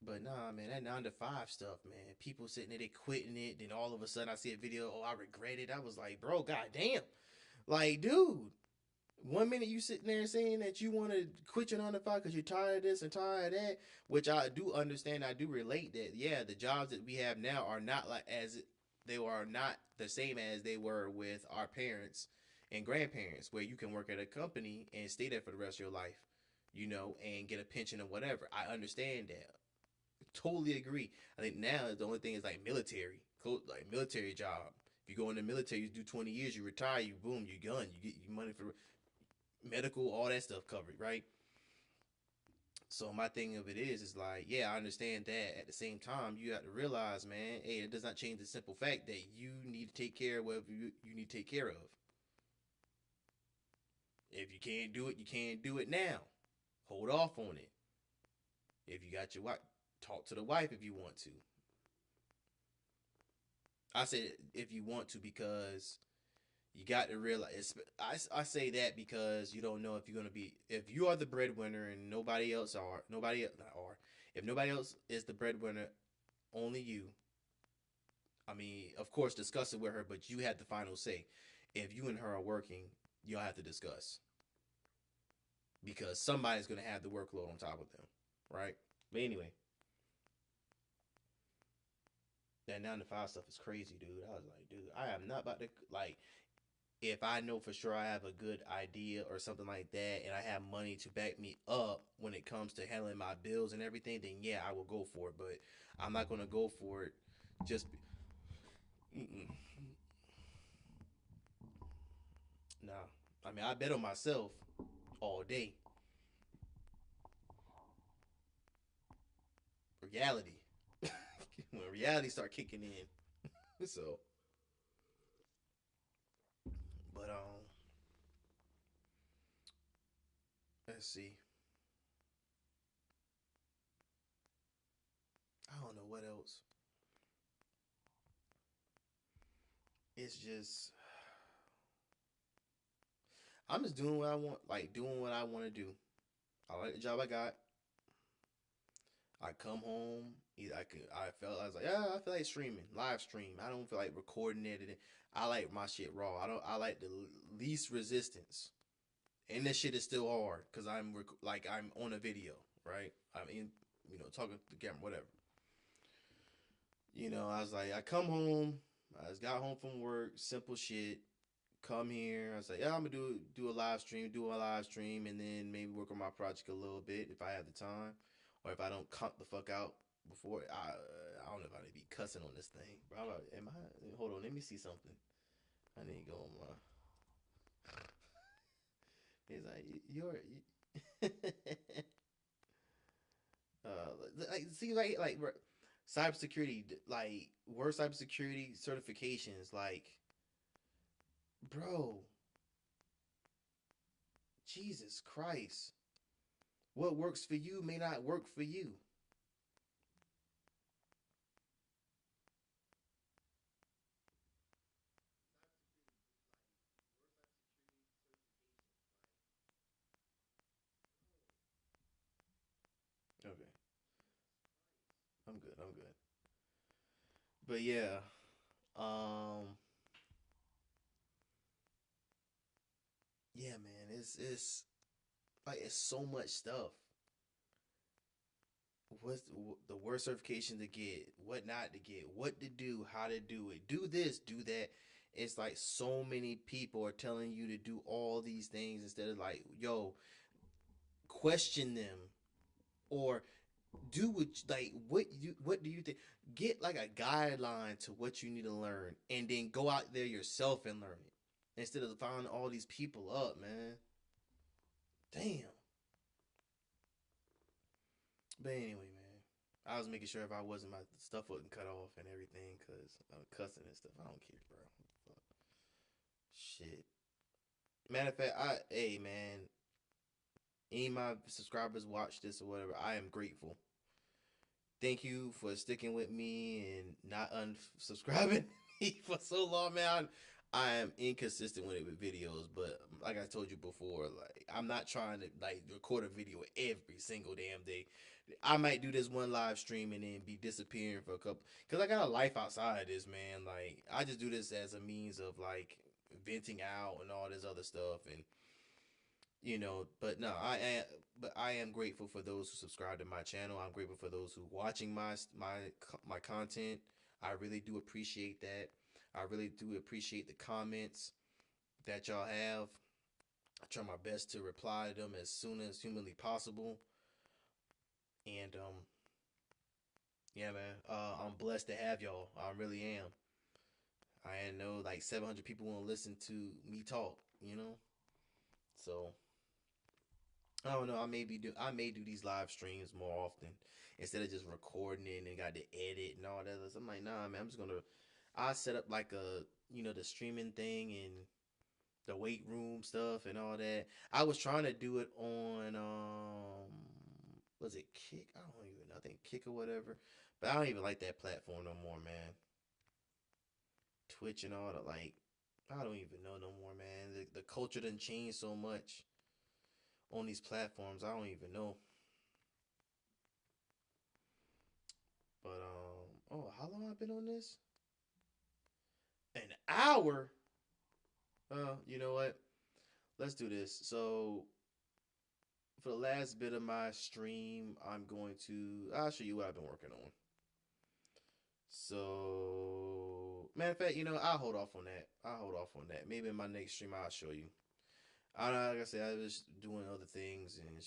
But nah, man, that 9 to 5 stuff, man. People sitting there, they quitting it. Then all of a sudden, I see a video. Oh, I regret it. I was like, bro, goddamn. Like, dude, one minute you sitting there saying that you want to quit your 9 to 5 because you're tired of this and tired of that, which I do understand. I do relate that. Yeah, the jobs that we have now are not like as they are not the same as they were with our parents and grandparents, where you can work at a company and stay there for the rest of your life, and get a pension or whatever. I understand that. Totally agree. I think now the only thing is like military, like military job. If you go in the military, you do 20 years, you retire, you boom, you gun, you get your money for medical, all that stuff covered, right? So my thing of it is like, yeah, I understand that. At the same time, you have to realize, man, hey, it does not change the simple fact that you need to take care of whatever you need to take care of. If you can't do it, you can't do it now. Hold off on it. If you got your wife, talk to the wife if you want to. I said if you want to because you got to realize. I say that because you don't know if you're gonna be if you are the breadwinner and nobody else not are if nobody else is the breadwinner, only you. I mean, of course, discuss it with her, but you had the final say. If you and her are working, you'll have to discuss because somebody's gonna have the workload on top of them, right? But anyway, that 9 to 5 stuff is crazy, dude. I was like, dude, I am not about to like if I know for sure I have a good idea or something like that and I have money to back me up when it comes to handling my bills and everything, then yeah, I will go for it. But I'm not going to go for it just. Mm-mm. Nah. I mean, I bet on myself all day. Reality. When reality start kicking in. So, but let's see. I don't know what else. It's just I'm just doing what I want, like doing what I want to do. I like the job I got. I come home. I was like, yeah, I feel like streaming, live stream. I don't feel like recording it. I like my shit raw. I like the least resistance, and this shit is still hard because like I'm on a video, right? I'm in, talking to the camera, whatever. I was like, I come home. I just got home from work, simple shit. Come here. I was like, yeah, I'm gonna do a live stream, and then maybe work on my project a little bit if I have the time, or if I don't cut the fuck out before. I don't know if I need to be cussing on this thing, bro. Am I? Hold on, let me see something. I need to go on my. He's like, you're. like see like cybersecurity like worst cybersecurity certifications like bro Jesus Christ. What works for you may not work for you. Okay, I'm good. I'm good. But yeah, um, yeah, man, it's like it's so much stuff. what's the worst certification to get, what not to get, what to do, how to do it, do this, do that. It's like so many people are telling you to do all these things instead of like, yo, question them or do what do you think? Get like a guideline to what you need to learn, and then go out there yourself and learn it instead of following all these people up, man. Damn. But anyway, man, I was making sure if I wasn't my stuff wasn't cut off and everything because I'm cussing and stuff. I don't care, bro. Fuck. Shit. Matter of fact, hey man, any of my subscribers watch this or whatever, I am grateful. Thank you for sticking with me and not unsubscribing me for so long, man. I am inconsistent with it with videos, but like I told you before, like I'm not trying to like record a video every single damn day. I might do this one live stream and then be disappearing for a couple, because I got a life outside of this, man. Like I just do this as a means of like venting out and all this other stuff, and but no, I am grateful for those who subscribe to my channel. I'm grateful for those who watching my content. I really do appreciate that. I really do appreciate the comments that y'all have. I try my best to reply to them as soon as humanly possible. And yeah, man. I'm blessed to have y'all. I really am. I know like 700 people want to listen to me talk. So I don't know. I may do these live streams more often instead of just recording it and got to edit and all that. I'm like, nah, man. I set up like the streaming thing and the weight room stuff and all that. I was trying to do it on was it Kick? I don't even know. I think Kick or whatever. But I don't even like that platform no more, man. Twitch and all that, like, I don't even know no more, man. The culture done changed so much on these platforms. I don't even know. But oh, how long I been on this? An hour. You know what? Let's do this. So for the last bit of my stream, I'll show you what I've been working on. So matter of fact, I'll hold off on that. I'll hold off on that. Maybe in my next stream I'll show you. Like I said, I was doing other things and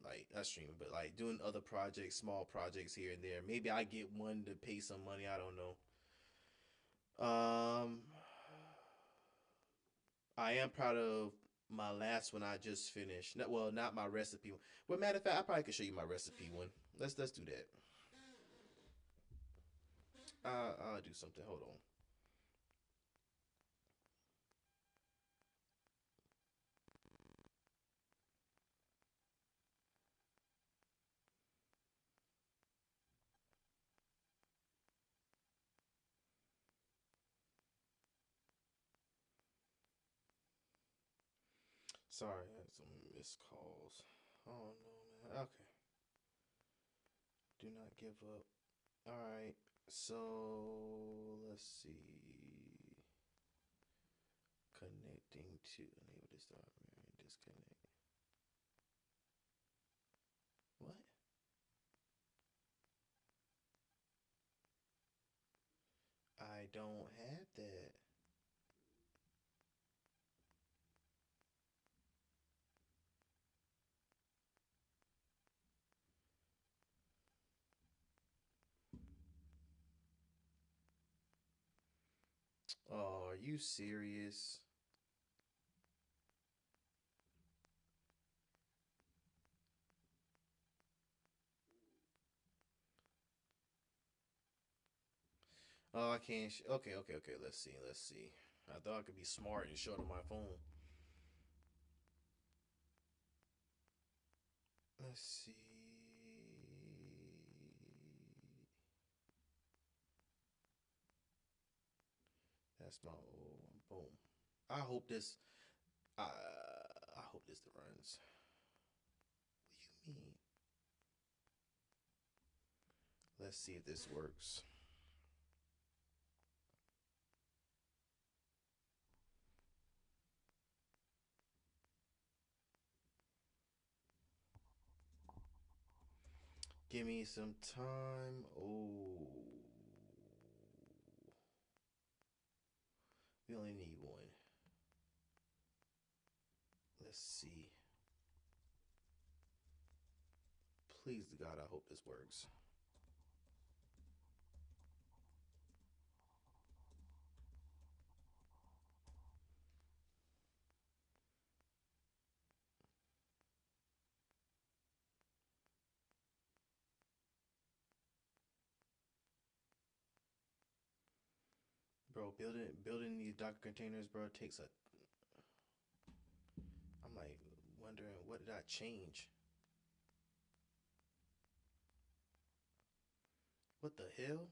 like not streaming, but like doing other projects, small projects here and there. Maybe I get one to pay some money. I don't know. Um, I am proud of my last one I just finished. Well, not my recipe one. Well, matter of fact, I probably could show you my recipe one. Let's do that. I'll do something. Hold on. Sorry, I had some missed calls. Oh no, man. Okay. Do not give up. All right. So let's see. Connecting to enable this start disconnect. What? I don't have that. Oh, are you serious? Oh, I can't. Okay, okay, okay. Let's see. Let's see. I thought I could be smart and show it on my phone. Let's see. That's my old one. Boom. I hope this. I hope this runs. What do you mean? Let's see if this works. Give me some time. Oh, we only need one. Let's see. Please to God, I hope this works. Bro, building these Docker containers, bro, takes a. I'm like wondering what did I change? What the hell?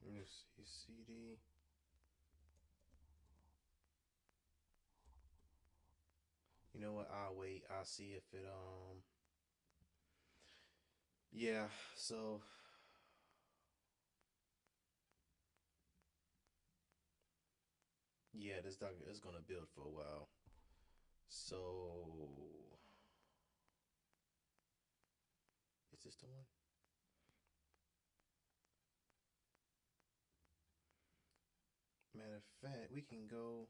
Let me see. CD. You know what? I'll wait. I'll see if it Yeah. So yeah, this Docker is gonna build for a while. So is this the one? Matter of fact, we can go.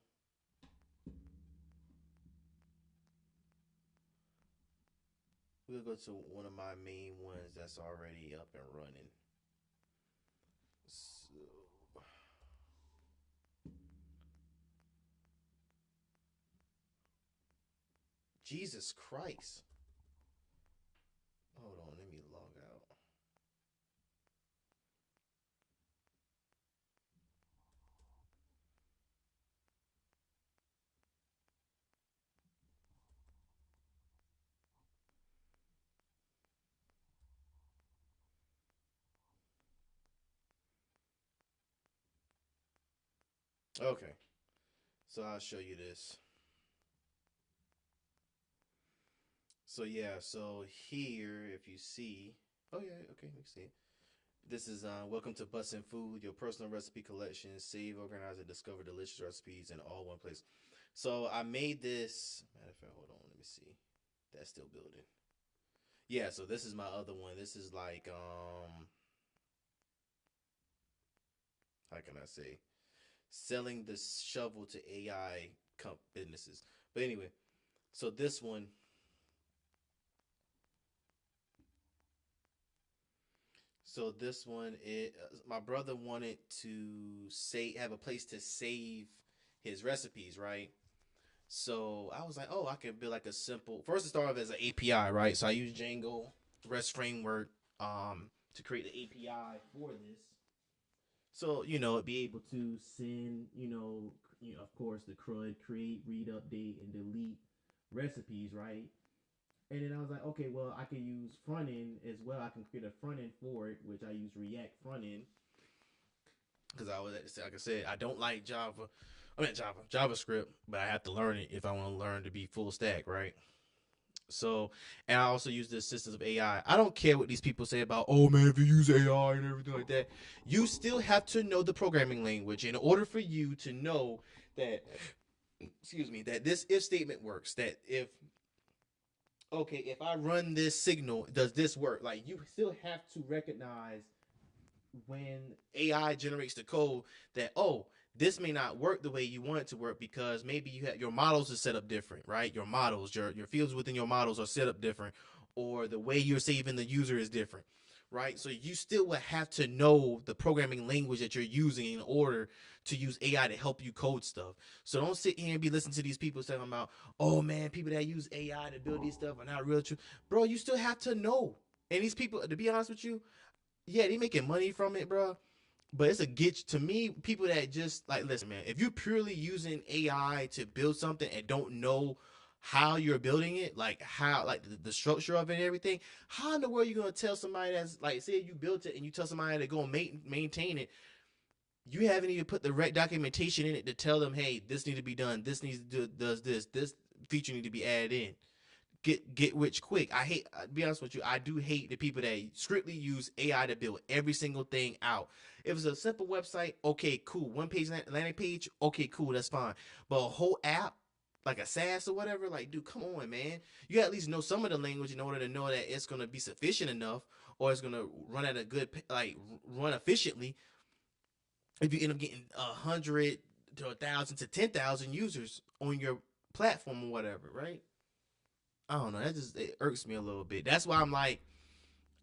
We'll go to one of my main ones that's already up and running. So, Jesus Christ. Hold on, let me log out. Okay, so I'll show you this. So yeah, so here, if you see, oh yeah, okay, we see it. This is welcome to Bussin' Food, your personal recipe collection. Save, organize, and discover delicious recipes in all one place. So I made this. Matter of fact, hold on, let me see. That's still building. Yeah, so this is my other one. This is like how can I say, selling the shovel to AI businesses. But anyway, so this one, it my brother wanted to say have a place to save his recipes, right? So I was like, oh, I can build like a simple. First, it started off as an API, right? So I use Django REST framework to create the API for this. So be able to send of course the CRUD create, read, update, and delete recipes, right? And then I was like, okay, well I can use front end as well. I can create a front end for it, which I use React front end because I was like I said, I don't like Java. I mean JavaScript, but I have to learn it if I want to learn to be full stack, right? So, and I also use the assistance of AI. I don't care what these people say about, oh man, if you use AI and everything like that, you still have to know the programming language in order for you to know that, excuse me, that this if statement works. That if, okay, if I run this signal, does this work? Like, you still have to recognize when AI generates the code that, oh, this may not work the way you want it to work because maybe you have your models are set up different, right? Your models, your fields within your models are set up different, or the way you're saving the user is different, right? So you still will have to know the programming language that you're using in order to use AI to help you code stuff. So don't sit here and be listening to these people talking about, oh man, people that use AI to build these stuff are not real true. Bro, you still have to know. And these people, to be honest with you, yeah, they making money from it, bro. But it's a get to me, people that just like, listen, man, if you're purely using AI to build something and don't know how you're building it, like how, like the structure of it and everything, how in the world are you gonna tell somebody that's like, say you built it and you tell somebody to go and maintain it, you haven't even put the right documentation in it to tell them, hey, this needs to be done, this needs to does this feature need to be added in. Get rich quick. I hate, to be honest with you, I do hate the people that strictly use AI to build every single thing out. If it's a simple website, okay, cool. One page landing page, okay, cool, that's fine. But a whole app, like a SaaS or whatever, like, dude, come on, man. You at least know some of the language in order to know that it's gonna be sufficient enough, or it's gonna run at a good, like, run efficiently. If you end up getting 100 to 1,000 to 10,000 users on your platform or whatever, right? I don't know. That just, it irks me a little bit. That's why I'm like,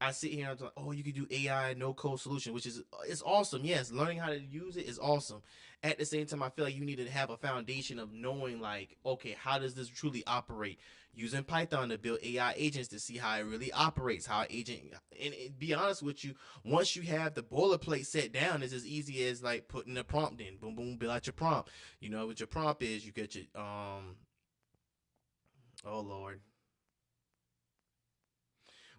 I sit here and I'm like, oh, you can do AI no code solution, which is, it's awesome. Yes, learning how to use it is awesome. At the same time, I feel like you need to have a foundation of knowing, like, okay, how does this truly operate? Using Python to build AI agents to see how it really operates, how agent, and be honest with you, once you have the boilerplate set down, it's as easy as like putting a prompt in, boom, boom, build out your prompt. You know what your prompt is. You get your oh Lord,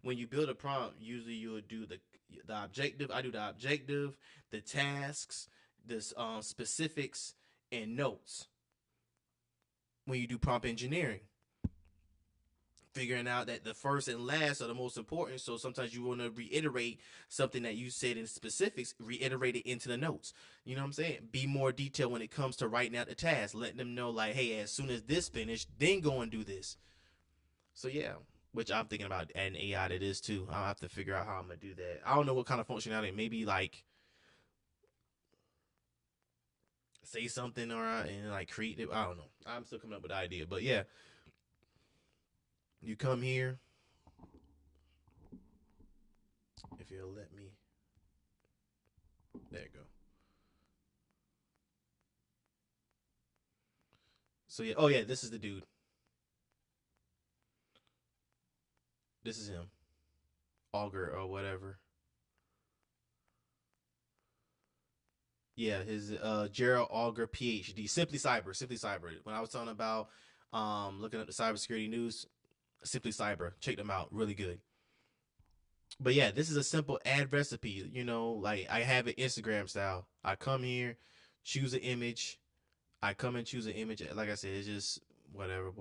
when you build a prompt, usually you'll do the objective. I do the objective, the tasks, this specifics, and notes. When you do prompt engineering, figuring out that the first and last are the most important. So sometimes you want to reiterate something that you said in specifics, reiterate it into the notes. You know what I'm saying? Be more detailed when it comes to writing out the task, letting them know, like, hey, as soon as this finished, then go and do this. So yeah, which I'm thinking about adding AI to this too. I'll have to figure out how I'm gonna do that. I don't know what kind of functionality. Maybe like say something or and like create it. I don't know. I'm still coming up with the idea, but yeah, you come here if you'll let me. There you go. So yeah. Oh yeah, this is the dude. This is him. Augur or whatever. Yeah, his Gerald Auger PhD. Simply Cyber. Simply Cyber. When I was talking about looking up the cybersecurity news, Simply Cyber. Check them out. Really good. But yeah, this is a simple ad recipe. You know, like I have it Instagram style. I come here, choose an image. I come and choose an image. Like I said, it's just whatever.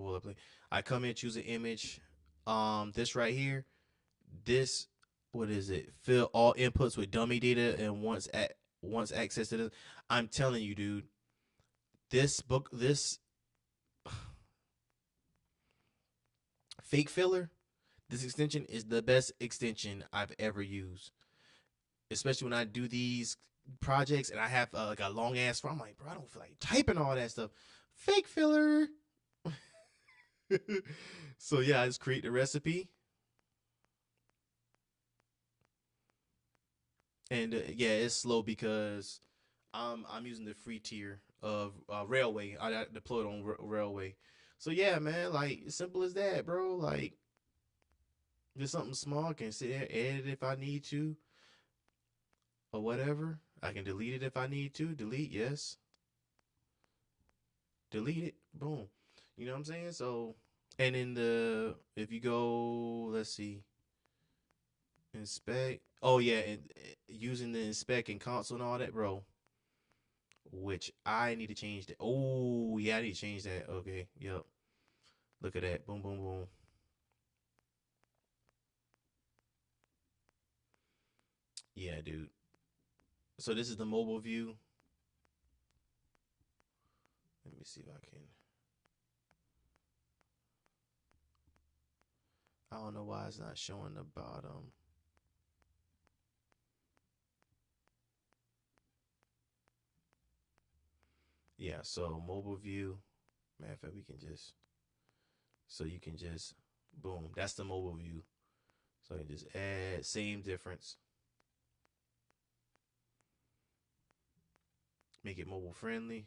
I come in, choose an image. This right here. This, what is it? Fill all inputs with dummy data and once access to this. I'm telling you, dude. This fake filler, this extension is the best extension I've ever used. Especially when I do these projects and I have like a long ass form. I'm like, bro, I don't feel like typing all that stuff. Fake filler. So yeah, I just create the recipe, and yeah, it's slow because I'm using the free tier of Railway. I deployed on Railway. So yeah, man, like simple as that, bro. Like just something small. I can sit there, edit if I need to, or whatever. I can delete it if I need to. Delete, yes. Delete it. Boom. You know what I'm saying? So, and in the if you go, let's see, inspect. Oh yeah, and using the inspect and console and all that, bro. Which I need to change that. Oh yeah, I need to change that. Okay, yep. Look at that. Boom, boom, boom. Yeah, dude. So this is the mobile view. Let me see if I can. I don't know why it's not showing the bottom. Yeah, so mobile view. Matter of fact, we can just so you can just boom. That's the mobile view. So you just add same difference. Make it mobile friendly.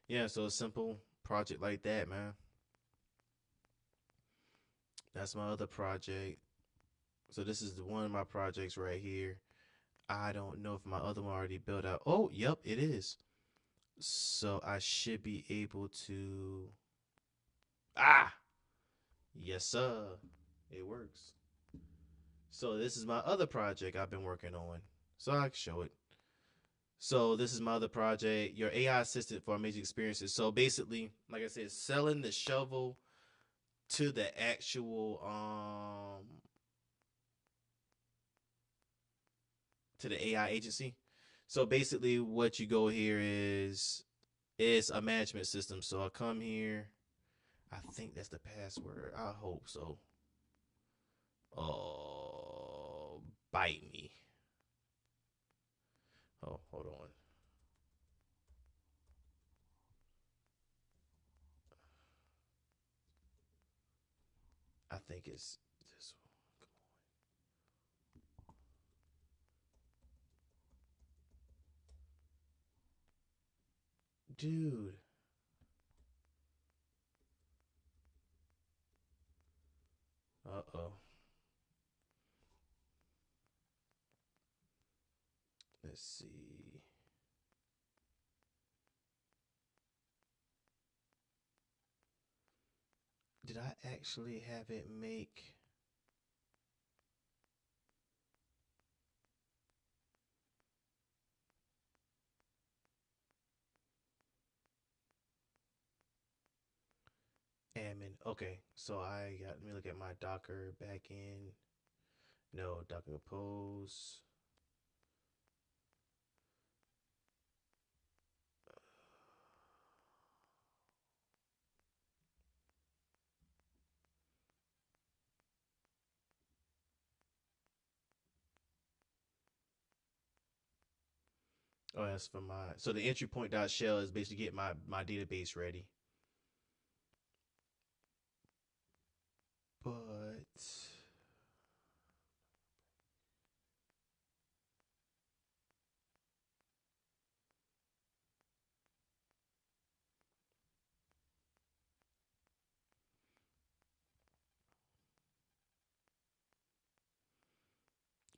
Yeah, so a simple project like that, man. That's my other project. So this is the one of my projects right here. I don't know if my other one already built out. Oh, yep, it is. So I should be able to. Ah, yes, sir. It works. So this is my other project I've been working on. So I can show it. So this is my other project, your AI assistant for amazing experiences. So basically, like I said, selling the shovel to the actual to the AI agency. So basically what you go here is it's a management system. So I come here. I think that's the password. I hope so. Oh, bite me. Oh, hold on. I think it's this one. Dude. Uh-oh. Let's see. Did I actually have it make admin? Okay, so I got, let me look at my Docker backend. No, Docker Compose. Oh, that's for my, so the entry point dot shell is basically get my database ready. But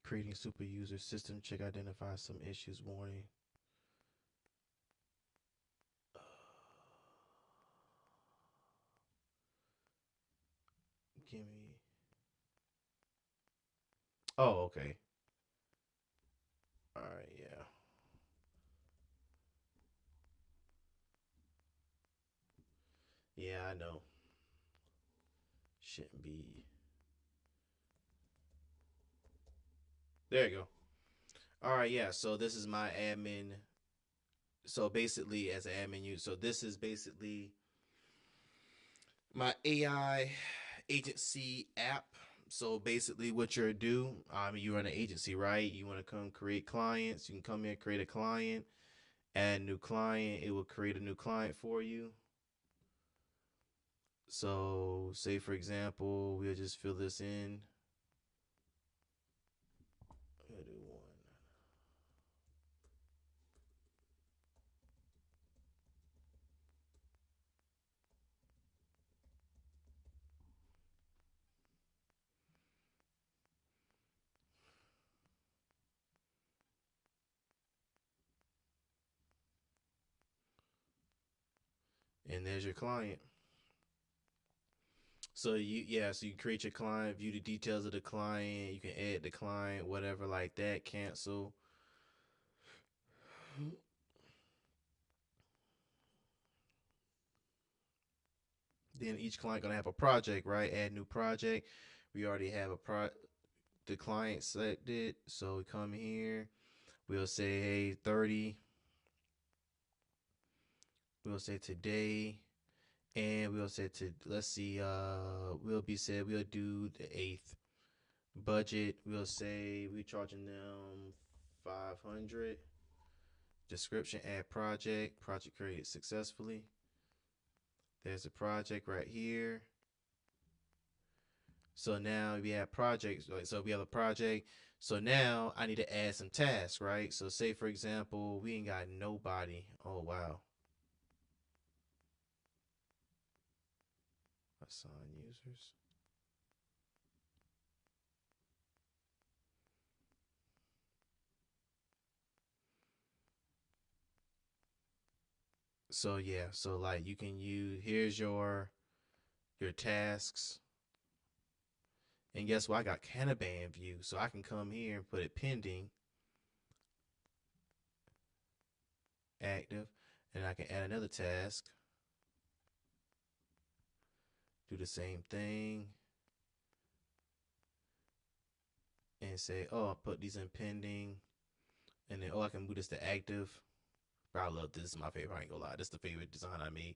creating super user system check identifies some issues warning. Give me. Oh, okay. All right, yeah. Yeah, I know. Shouldn't be. There you go. All right, yeah. So this is my admin. So basically, as an admin, so this is basically my AI agency app. So basically, what you're do, you run an agency, right? You want to come create clients. You can come here, create a client, add a new client. It will create a new client for you. So, say for example, we'll just fill this in. We'll do one, and there's your client. So so you create your client, view the details of the client. You can add the client, whatever like that. Cancel. Then each client gonna have a project, right? Add new project. We already have the client selected. So we come here. We'll say hey 30. We'll say today, and we'll say to let's see. We'll do the 8th. Budget. We'll say we charging them 500. Description: add project. Project created successfully. There's a project right here. So now we have projects. So we have a project. So now I need to add some tasks, right? So say for example, we ain't got nobody. Oh wow. Assign users. So yeah, so like you can use here's your tasks. And guess what? I got Kanban view. So I can come here and put it pending, active, and I can add another task, do the same thing, and say, oh, I'll put these in pending. And then, oh, I can move this to active. Bro, I love this. This is my favorite. I ain't gonna lie. This is the favorite design I made.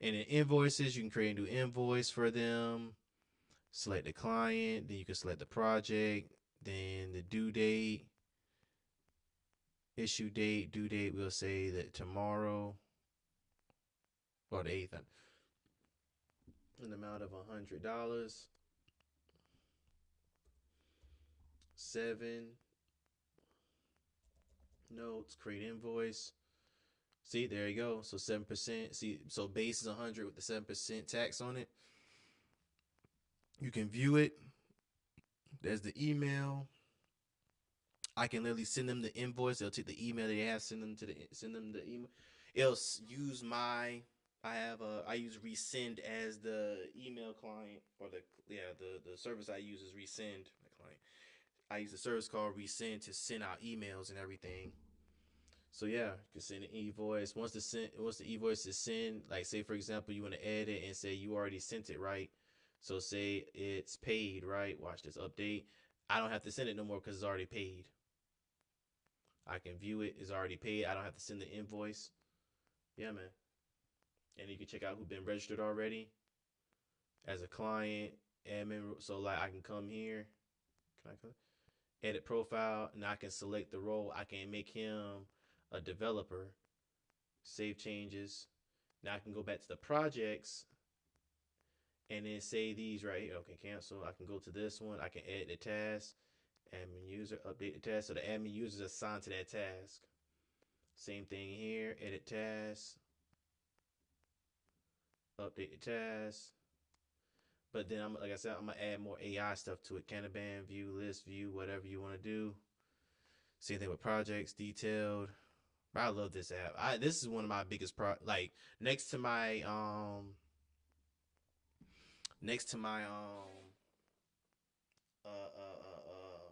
And then invoices, you can create a new invoice for them. Select the client. Then you can select the project. Then the due date, issue date, due date. We'll say that tomorrow or the 8th. An amount of $100. 7 notes. Create invoice. See, there you go. So 7%. See, so base is 100 with the 7% tax on it. You can view it. There's the email. I can literally send them the invoice. They'll take the email they have, send them the email. It'll use my I use resend as the email client or the service I use is resend my client. I use a service called resend to send out emails and everything. So yeah, you can send an invoice. Once the invoice is sent, like say for example, you want to edit and say you already sent it, right? So say it's paid, right? Watch this update. I don't have to send it no more because it's already paid. I can view it. It's already paid. I don't have to send the invoice. Yeah, man. And you can check out who's been registered already as a client, admin. So like I can come here. Can I come? Edit profile, and I can select the role. I can make him a developer. Save changes. Now I can go back to the projects and then say these right here. Okay, cancel. I can go to this one. I can edit the task. Admin user, update the task. So the admin user is assigned to that task. Same thing here. Edit task. Update the task. But then I'm like I said, I'm gonna add more AI stuff to it. Kanban view, list view, whatever you want to do. Same thing with projects, detailed. I love this app. This is one of my biggest like next to my next to my uh uh uh uh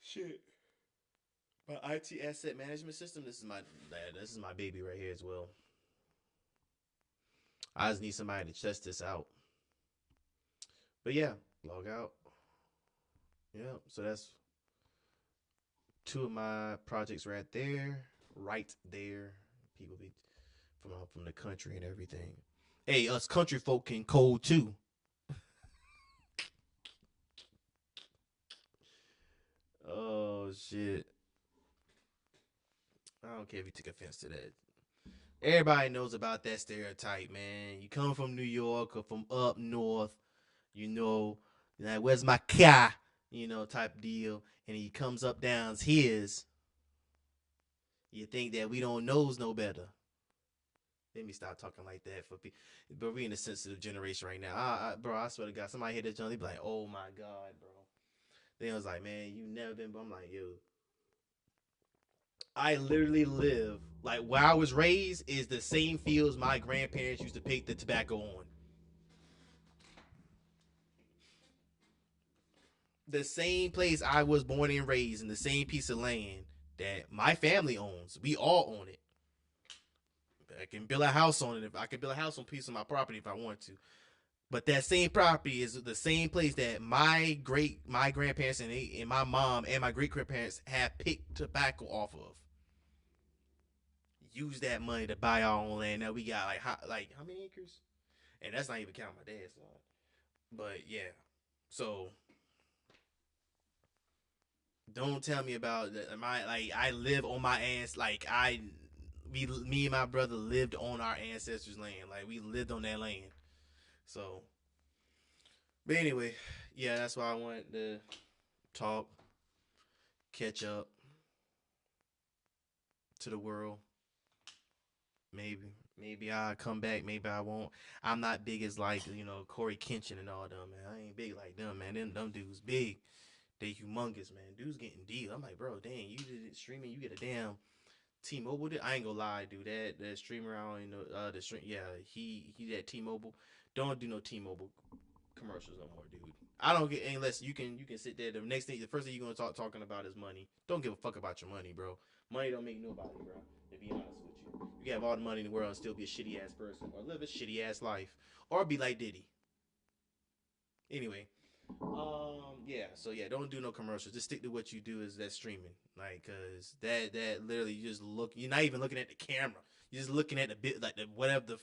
shit. My IT asset management system. This is my baby right here as well. I just need somebody to test this out. But yeah, log out. Yeah, so that's two of my projects right there. Right there. People be from the country and everything. Hey, us country folk can code too. Oh shit. I don't care if you take offense to that. Everybody knows about that stereotype, man. You come from New York or from up north, you know, like where's my car, type deal, and he comes up downs his. You think that we don't knows no better. Let me stop talking like that for people. But we in a sensitive generation right now. Bro, I swear to God, somebody hit this joint, they be like, oh my God, bro. They was like, man, you never been. But I'm like, yo, I literally live like where I was raised is the same fields my grandparents used to pick the tobacco on. The same place I was born and raised in the same piece of land that my family owns. We all own it. I can build a house on it if I can build a house on a piece of my property if I want to. But that same property is the same place that my grandparents and my mom and my great grandparents have picked tobacco off of. Use that money to buy our own land. Now we got like how many acres? And that's not even counting my dad's side. But yeah, so don't tell me about my like I live on my aunts like me and my brother lived on our ancestors' land. Like we lived on that land. So, but anyway, yeah, that's why I wanted to talk, catch up to the world. Maybe I'll come back. Maybe I won't. I'm not big as like Corey Kenshin and all them, man. I ain't big like them, man. Them dudes big. They humongous, man. Dudes getting deal. I'm like, bro, dang, you did it streaming. You get a damn T-Mobile did. I ain't gonna lie, dude. That streamer, I don't even know. The stream, yeah, he that T-Mobile. Don't do no T-Mobile commercials no more, dude. I don't get unless you can sit there. The first thing you're gonna start talking about is money. Don't give a fuck about your money, bro. Money don't make nobody, bro. To be honest with you, you can have all the money in the world and still be a shitty ass person, or live a shitty ass life, or be like Diddy. Anyway, yeah. So yeah, don't do no commercials. Just stick to what you do is that streaming, like, cause that literally you just look. You're not even looking at the camera. You're just looking at the bit, like the whatever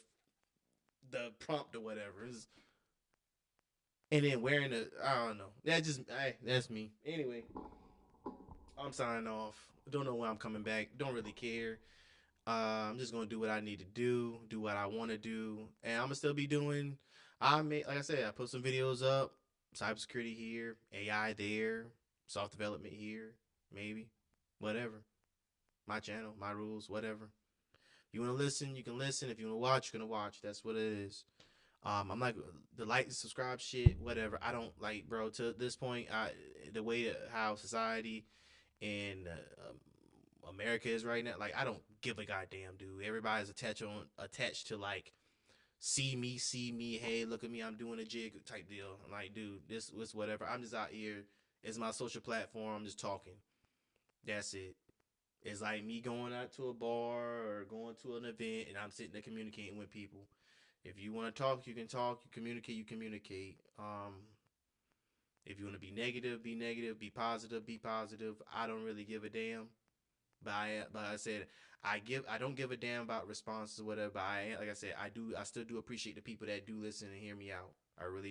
the prompt or whatever. And then wearing a, I don't know. That's me. Anyway, I'm signing off. Don't know when I'm coming back. Don't really care. I'm just gonna do what I need to do what I want to do, and I'm gonna still be doing. Like I said, I put some videos up. Cybersecurity here, AI there, soft development here, maybe, whatever. My channel, my rules, whatever. If you wanna listen, you can listen. If you wanna watch, you're gonna watch. That's what it is. I'm like the like and subscribe shit, whatever. I don't like, bro. To this point, the way how society and America is right now, like I don't give a goddamn, dude. Everybody's attached to like see me. Hey, look at me, I'm doing a jig type deal. I'm like, dude, this was whatever. I'm just out here. It's my social platform. I'm just talking. That's it. It's like me going out to a bar or going to an event, and I'm sitting there communicating with people. If you want to talk, you can talk. You communicate, you communicate. If you want to be negative, be negative. Be positive, be positive. I don't really give a damn. But I said I don't give a damn about responses or whatever. But like I said, I still do appreciate the people that do listen and hear me out. I really